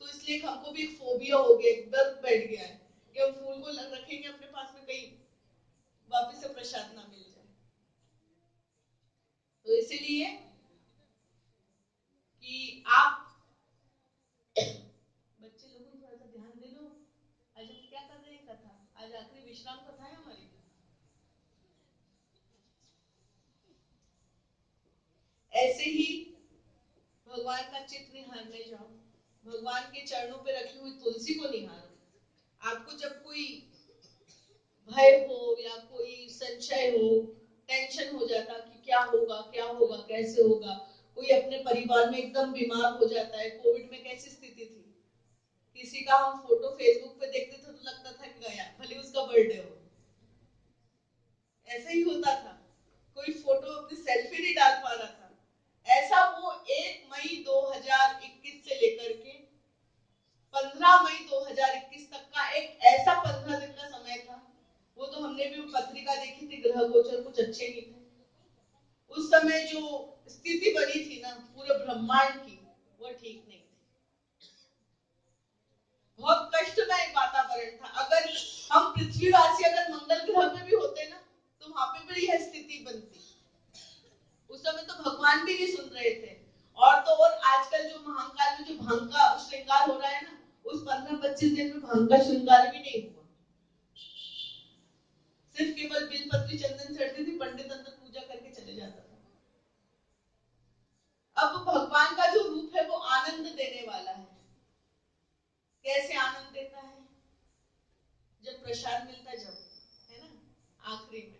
तो इसलिए हमको भी एक फोबिया हो गया, एक डर बैठ गया है कि हम फूल को रखेंगे अपने पास में, कहीं वापस से प्रसाद ना मिल जाए। तो इसीलिए कि आप बच्चे लोगों थोड़ा सा ध्यान दे लो। आज हम क्या कर रहे हैं? कथा, आज आखिरी विश्राम कथा है हमारी। ऐसे ही भगवान का चित्त निहारने जाओ, भगवान के चरणों पे रखी हुई तुलसी को निहारो। आपको जब कोई भय हो या कोई संशय हो, टेंशन हो जाता कि क्या होगा कैसे होगा, कोई अपने परिवार में एकदम बीमार हो जाता है। कोविड में कैसी स्थिति थी, किसी का हम फोटो फेसबुक पे देखते थे तो लगता था कि गया, भले उसका बर्थडे हो। ऐसे ही होता था, कोई फोटो अपनी सेल्फी नहीं डाल पा रहा था। ऐसा वो 1 मई 2021 से लेकर के अच्छे नहीं थे। उस समय जो स्थिति बनी थी ना पूरे ब्रह्मांड की, वो ठीक नहीं थी। बहुत कष्टमय वातावरण था। अगर हम पृथ्वीवासी अगर मंगल ग्रह पे भी होते ना तो वहां पे भी यह स्थिति बनती। उस समय तो भगवान भी नहीं सुन रहे थे। और तो और आजकल जो महाकाल में जो भांग का श्रृंगार हो रहा है ना, उस 15-25 दिन में भांग का श्रृंगार भी नहीं हुआ। सिर्फ केवल बेलपत्री चंदन चढ़ती थी, पंडित अंदर पूजा करके चले जाता था। अब भगवान का जो रूप है वो आनंद देने वाला है। कैसे आनंद देता है? जब प्रसाद मिलता, जब, है ना, आखिरी में।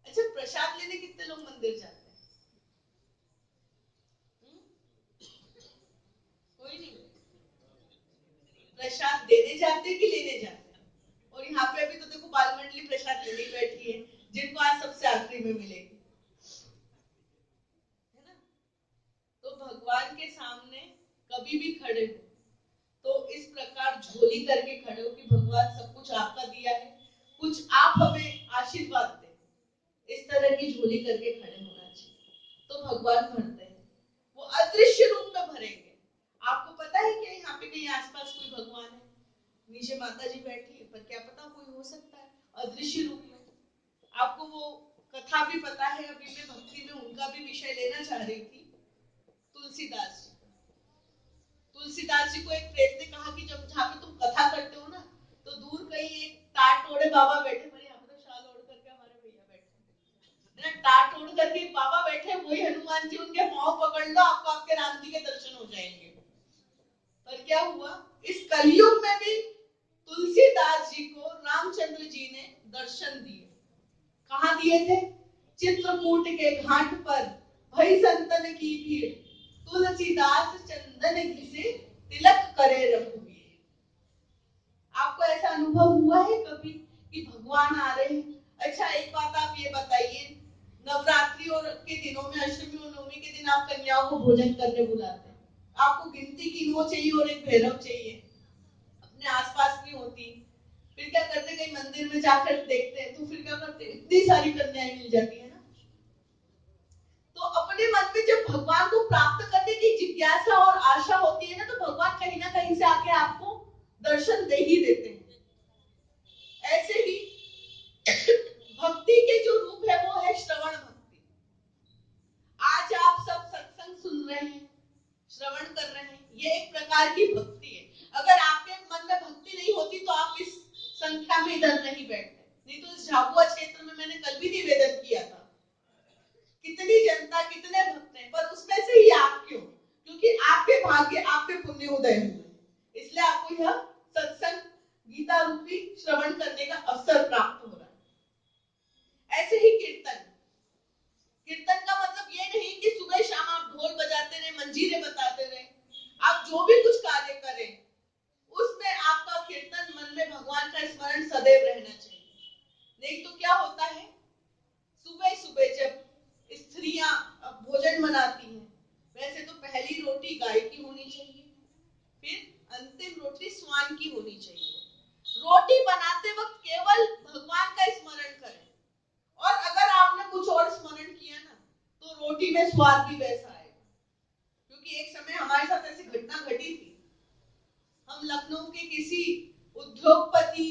अच्छा, प्रसाद लेने कितने लोग मंदिर जाते हैं? कोई नहीं। प्रसाद देने जाते कि लेने जाते? और यहाँ पे अभी तो देखो बाल मंडली प्रसाद लेने बैठी है, जिनको आज सबसे आखिरी में मिलेगी, है ना। तो भगवान के सामने कभी भी खड़े हो तो इस प्रकार झोली करके खड़े हो कि भगवान सब कुछ आपका दिया है, कुछ आप हमें आशीर्वाद दें, इस तरह की झोली करके खड़े होना चाहिए। तो भगवान भरते हैं, वो अदृश्य रूप में भरेंगे। आपको पता है कि यहाँ पे कहीं आसपास कोई भगवान है? नीचे माता जी बैठी है, पर क्या पता कोई हो सकता है अदृश्य रूप में। आपको वो कथा भी पता है। अभी मैं भक्ति में उनका भी विषय लेना चाह रही थी, तुलसीदास जी। तुलसीदास जी को एक प्रेत ने कहा कि जब जहाँ पे तुम कथा करते हो ना, तो दूर कहीं एक टाट ओढ़े बाबा बैठे। पर यहाँ पे तो शाल ओढ़ करके हमारे भैया बैठे हैं, टाट ओढ़ करके बाबा बैठे, वही हनुमान जी, उनके पांव पकड़ लो, आपको आपके राम जी के दर्शन हो जाएंगे। पर क्या हुआ, इस कलयुग में भी तुलसीदास जी को रामचंद्र जी ने दर्शन दिए। कहाँ दिए थे? चित्रकूट के घाट पर भई संतन की भीड़, तुलसीदास चंदन घिसे तिलक करे रघुवीर। आपको ऐसा अनुभव हुआ है कभी कि भगवान आ रहे हैं? अच्छा, एक बात आप ये बताइए, नवरात्रि और के दिनों में, अष्टमी और नवमी के दिन आप कन्याओं को भोजन करने बुलाते हैं। आपको गिनती की नौ चाहिए और एक भैरव चाहिए, अपने आसपास नहीं होती। फिर क्या करते, कहीं मंदिर में जाकर देखते हैं तो फिर क्या करते, इतनी सारी कन्याएं मिल जाती है ना। तो अपने मन में जब भगवान को प्राप्त करने की जिज्ञासा और आशा होती है ना, तो भगवान कहीं ना कहीं से आके आपको दर्शन दे ही देते हैं। ऐसे ही भक्ति के जो रूप है वो है श्रवण भक्ति। आज आप सब सत्संग सुन रहे हैं, श्रवण कर रहे हैं, ये एक प्रकार की भक्ति है। अगर आपके मन में भक्ति नहीं होती तो आप इस संख्या में इधर नहीं बैठते। नहीं तो इस झाबुआ क्षेत्र में मैंने कल भी निवेदन किया था, कितनी जनता, कितने भक्त हैं, पर उसमें से ही आप क्यों? क्योंकि आपके भाग्य, आपके पुण्य उदय हुए, इसलिए आपको यह सत्संग गीता रूपी श्रवण करने का अवसर प्राप्त हो रहा है। ऐसे ही कीर्तन। कीर्तन का मतलब ये नहीं कि सुबह शाम आप ढोल बजाते रहे, मंजीरे बताते रहे। आप जो भी कुछ कार्य करें उसमें आपका कीर्तन, मन में भगवान का स्मरण सदैव रहना चाहिए। नहीं तो क्या होता है, सुबह सुबह जब स्त्रियां भोजन बनाती हैं, वैसे तो पहली रोटी गाय की होनी चाहिए, फिर अंतिम रोटी स्वान की होनी चाहिए। रोटी बनाते वक्त केवल भगवान का स्मरण करें, और अगर आपने कुछ और स्मरण किया ना तो रोटी में स्वाद भी वैसा आएगा। क्योंकि एक समय हमारे साथ ऐसी घटना घटी थी। हम लखनऊ के किसी उद्योगपति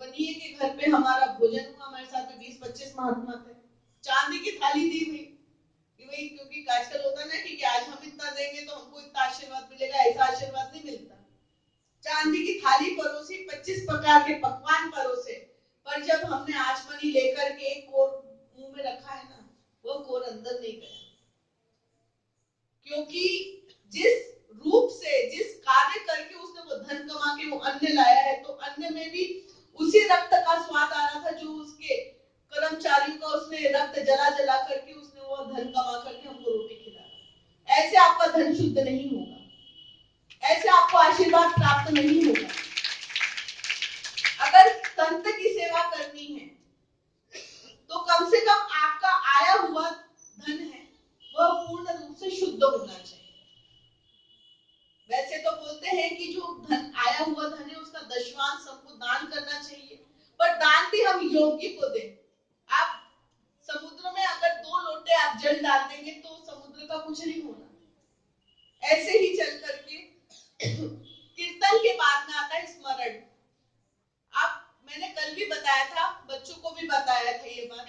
बनिए के घर पे हमारा भोजन हुआ। हमारे साथ में 20-25 महात्मा थे। चांदी की थाली दी हुई कि भाई, क्योंकि आजकल होता ना कि आज हम इतना देंगे तो हमको इतना आशीर्वाद मिलेगा, ऐसा आशीर्वाद नहीं मिलता। चांदी की थाली परोसी, 25 प्रकार के पकवान परोसे, पर जब हमने आचमनी लेकर के एक कोर मुंह में रखा है ना, वो कोर अंदर नहीं गया। क्योंकि जिस रूप से, जिस कार्य करके उसने वो धन कमा के वो अन्न लाया है, तो अन्न में भी उसी रक्त का स्वाद आ रहा था जो उसके कर्मचारियों का उसने रक्त जला जला करके उसने वो धन कमा करके हमको रोटी खिलाया। ऐसे आपका धन शुद्ध नहीं होगा, ऐसे आपको आशीर्वाद प्राप्त नहीं होगा। अगर संत की सेवा करनी है तो कम से कम आपका आया हुआ धन है वह पूर्ण रूप से शुद्ध होना चाहिए। वैसे तो बोलते हैं कि जो धन आया हुआ धन है उसका दशवांश हमको दान करना चाहिए, पर दान भी हम योग्य को दें। आप जल डाल देंगे तो समुद्र का कुछ नहीं होना। ऐसे ही चल करके कीर्तन के बाद में आता है स्मरण। मैंने कल भी बताया था, बच्चों को भी बताया था ये बात।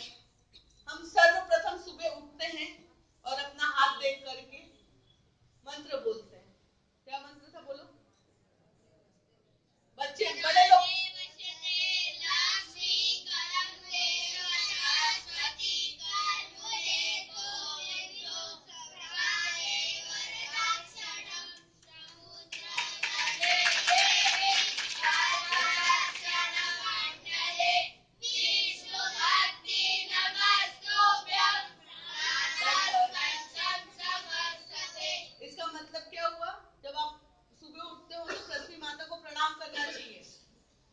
हम सर्वप्रथम सुबह उठते हैं और अपना हाथ देख करके मंत्र बोलते हैं। क्या मंत्र था बोलो बच्चे, बड़े लोग। इसका मतलब क्या हुआ, जब आप सुबह उठते हो तो पृथ्वी माता को प्रणाम करना चाहिए।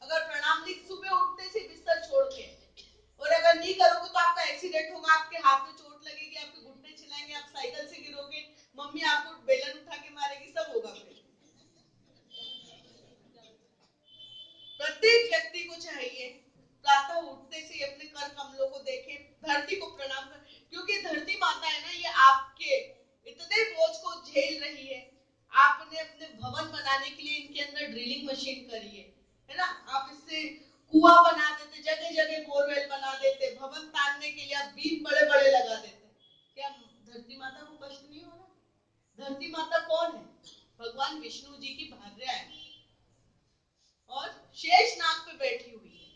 अगर प्रणाम नहीं, सुबह उठते से बिस्तर छोड़ के, और अगर नहीं करोगे तो आपका एक्सीडेंट होगा, आपके हाथ में चोट लगेगी, आपके घुटने छिलाएंगे, आप साइकिल से गिरोगे, मम्मी आपको बेलन उठा के मारेगी, सब होगा। फिर प्रत्येक व्यक्ति को चाहिए प्रातः उठते से अपने कर कमलों को देखे, धरती को प्रणाम कर, क्योंकि धरती माता है ना, ये आपके इतने बोझ को झेल रही है। आपने अपने भवन बनाने के लिए इनके अंदर ड्रिलिंग मशीन करी है ना, आप इससे कुआं बना देते, जगह जगह बोरवेल बना देते, भवन तानने के लिए आप बीम बड़े बड़े लगा देते। क्या धरती माता को कष्ट नहीं हो रहा? धरती माता कौन है? भगवान विष्णु जी की भार्या है और शेष नाग पे बैठी हुई है।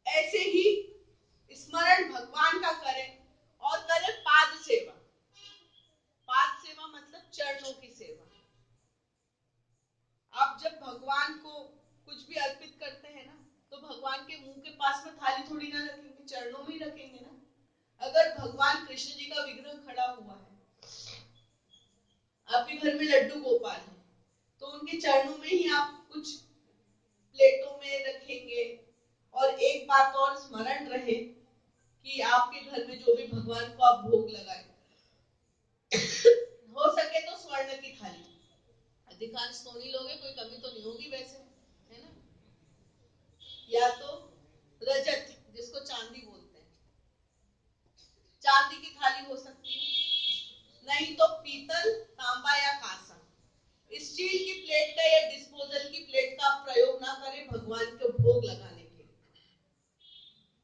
ऐसे ही स्मरण भगवान का करें और करें पाद सेवा। पाद सेवा मतलब चरणों की सेवा। आप जब भगवान को कुछ भी अर्पित करते हैं ना, तो भगवान के मुंह के पास में थाली थोड़ी ना रखेंगे, चरणों में ही रखेंगे ना। अगर भगवान कृष्ण जी का विग्रह खड़ा हुआ है, आपके घर में लड्डू गोपाल है, तो उनके चरणों में ही आप कुछ प्लेटों में रखेंगे। और एक बात और स्मरण रहे कि आपके घर में जो भी भगवान को आप भोग लगाए, हो सके तो स्वर्ण की थाली। अधिकांश सोनी लोग हैं, कोई कमी तो नहीं होगी वैसे, है ना। या तो रजत, जिसको चांदी बोलते हैं, चांदी की थाली हो सकती है, नहीं तो पीतल, तांबा या कांसा। स्टील की प्लेट का या डिस्पोजल की प्लेट का आप प्रयोग ना करें भगवान को भोग लगाने के लिए।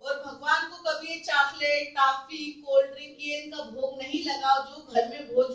और भगवान को कभी चॉकलेट, टॉफी, कोल्ड ड्रिंक, ये इनका भोग नहीं लगाओ। जो घर में भोज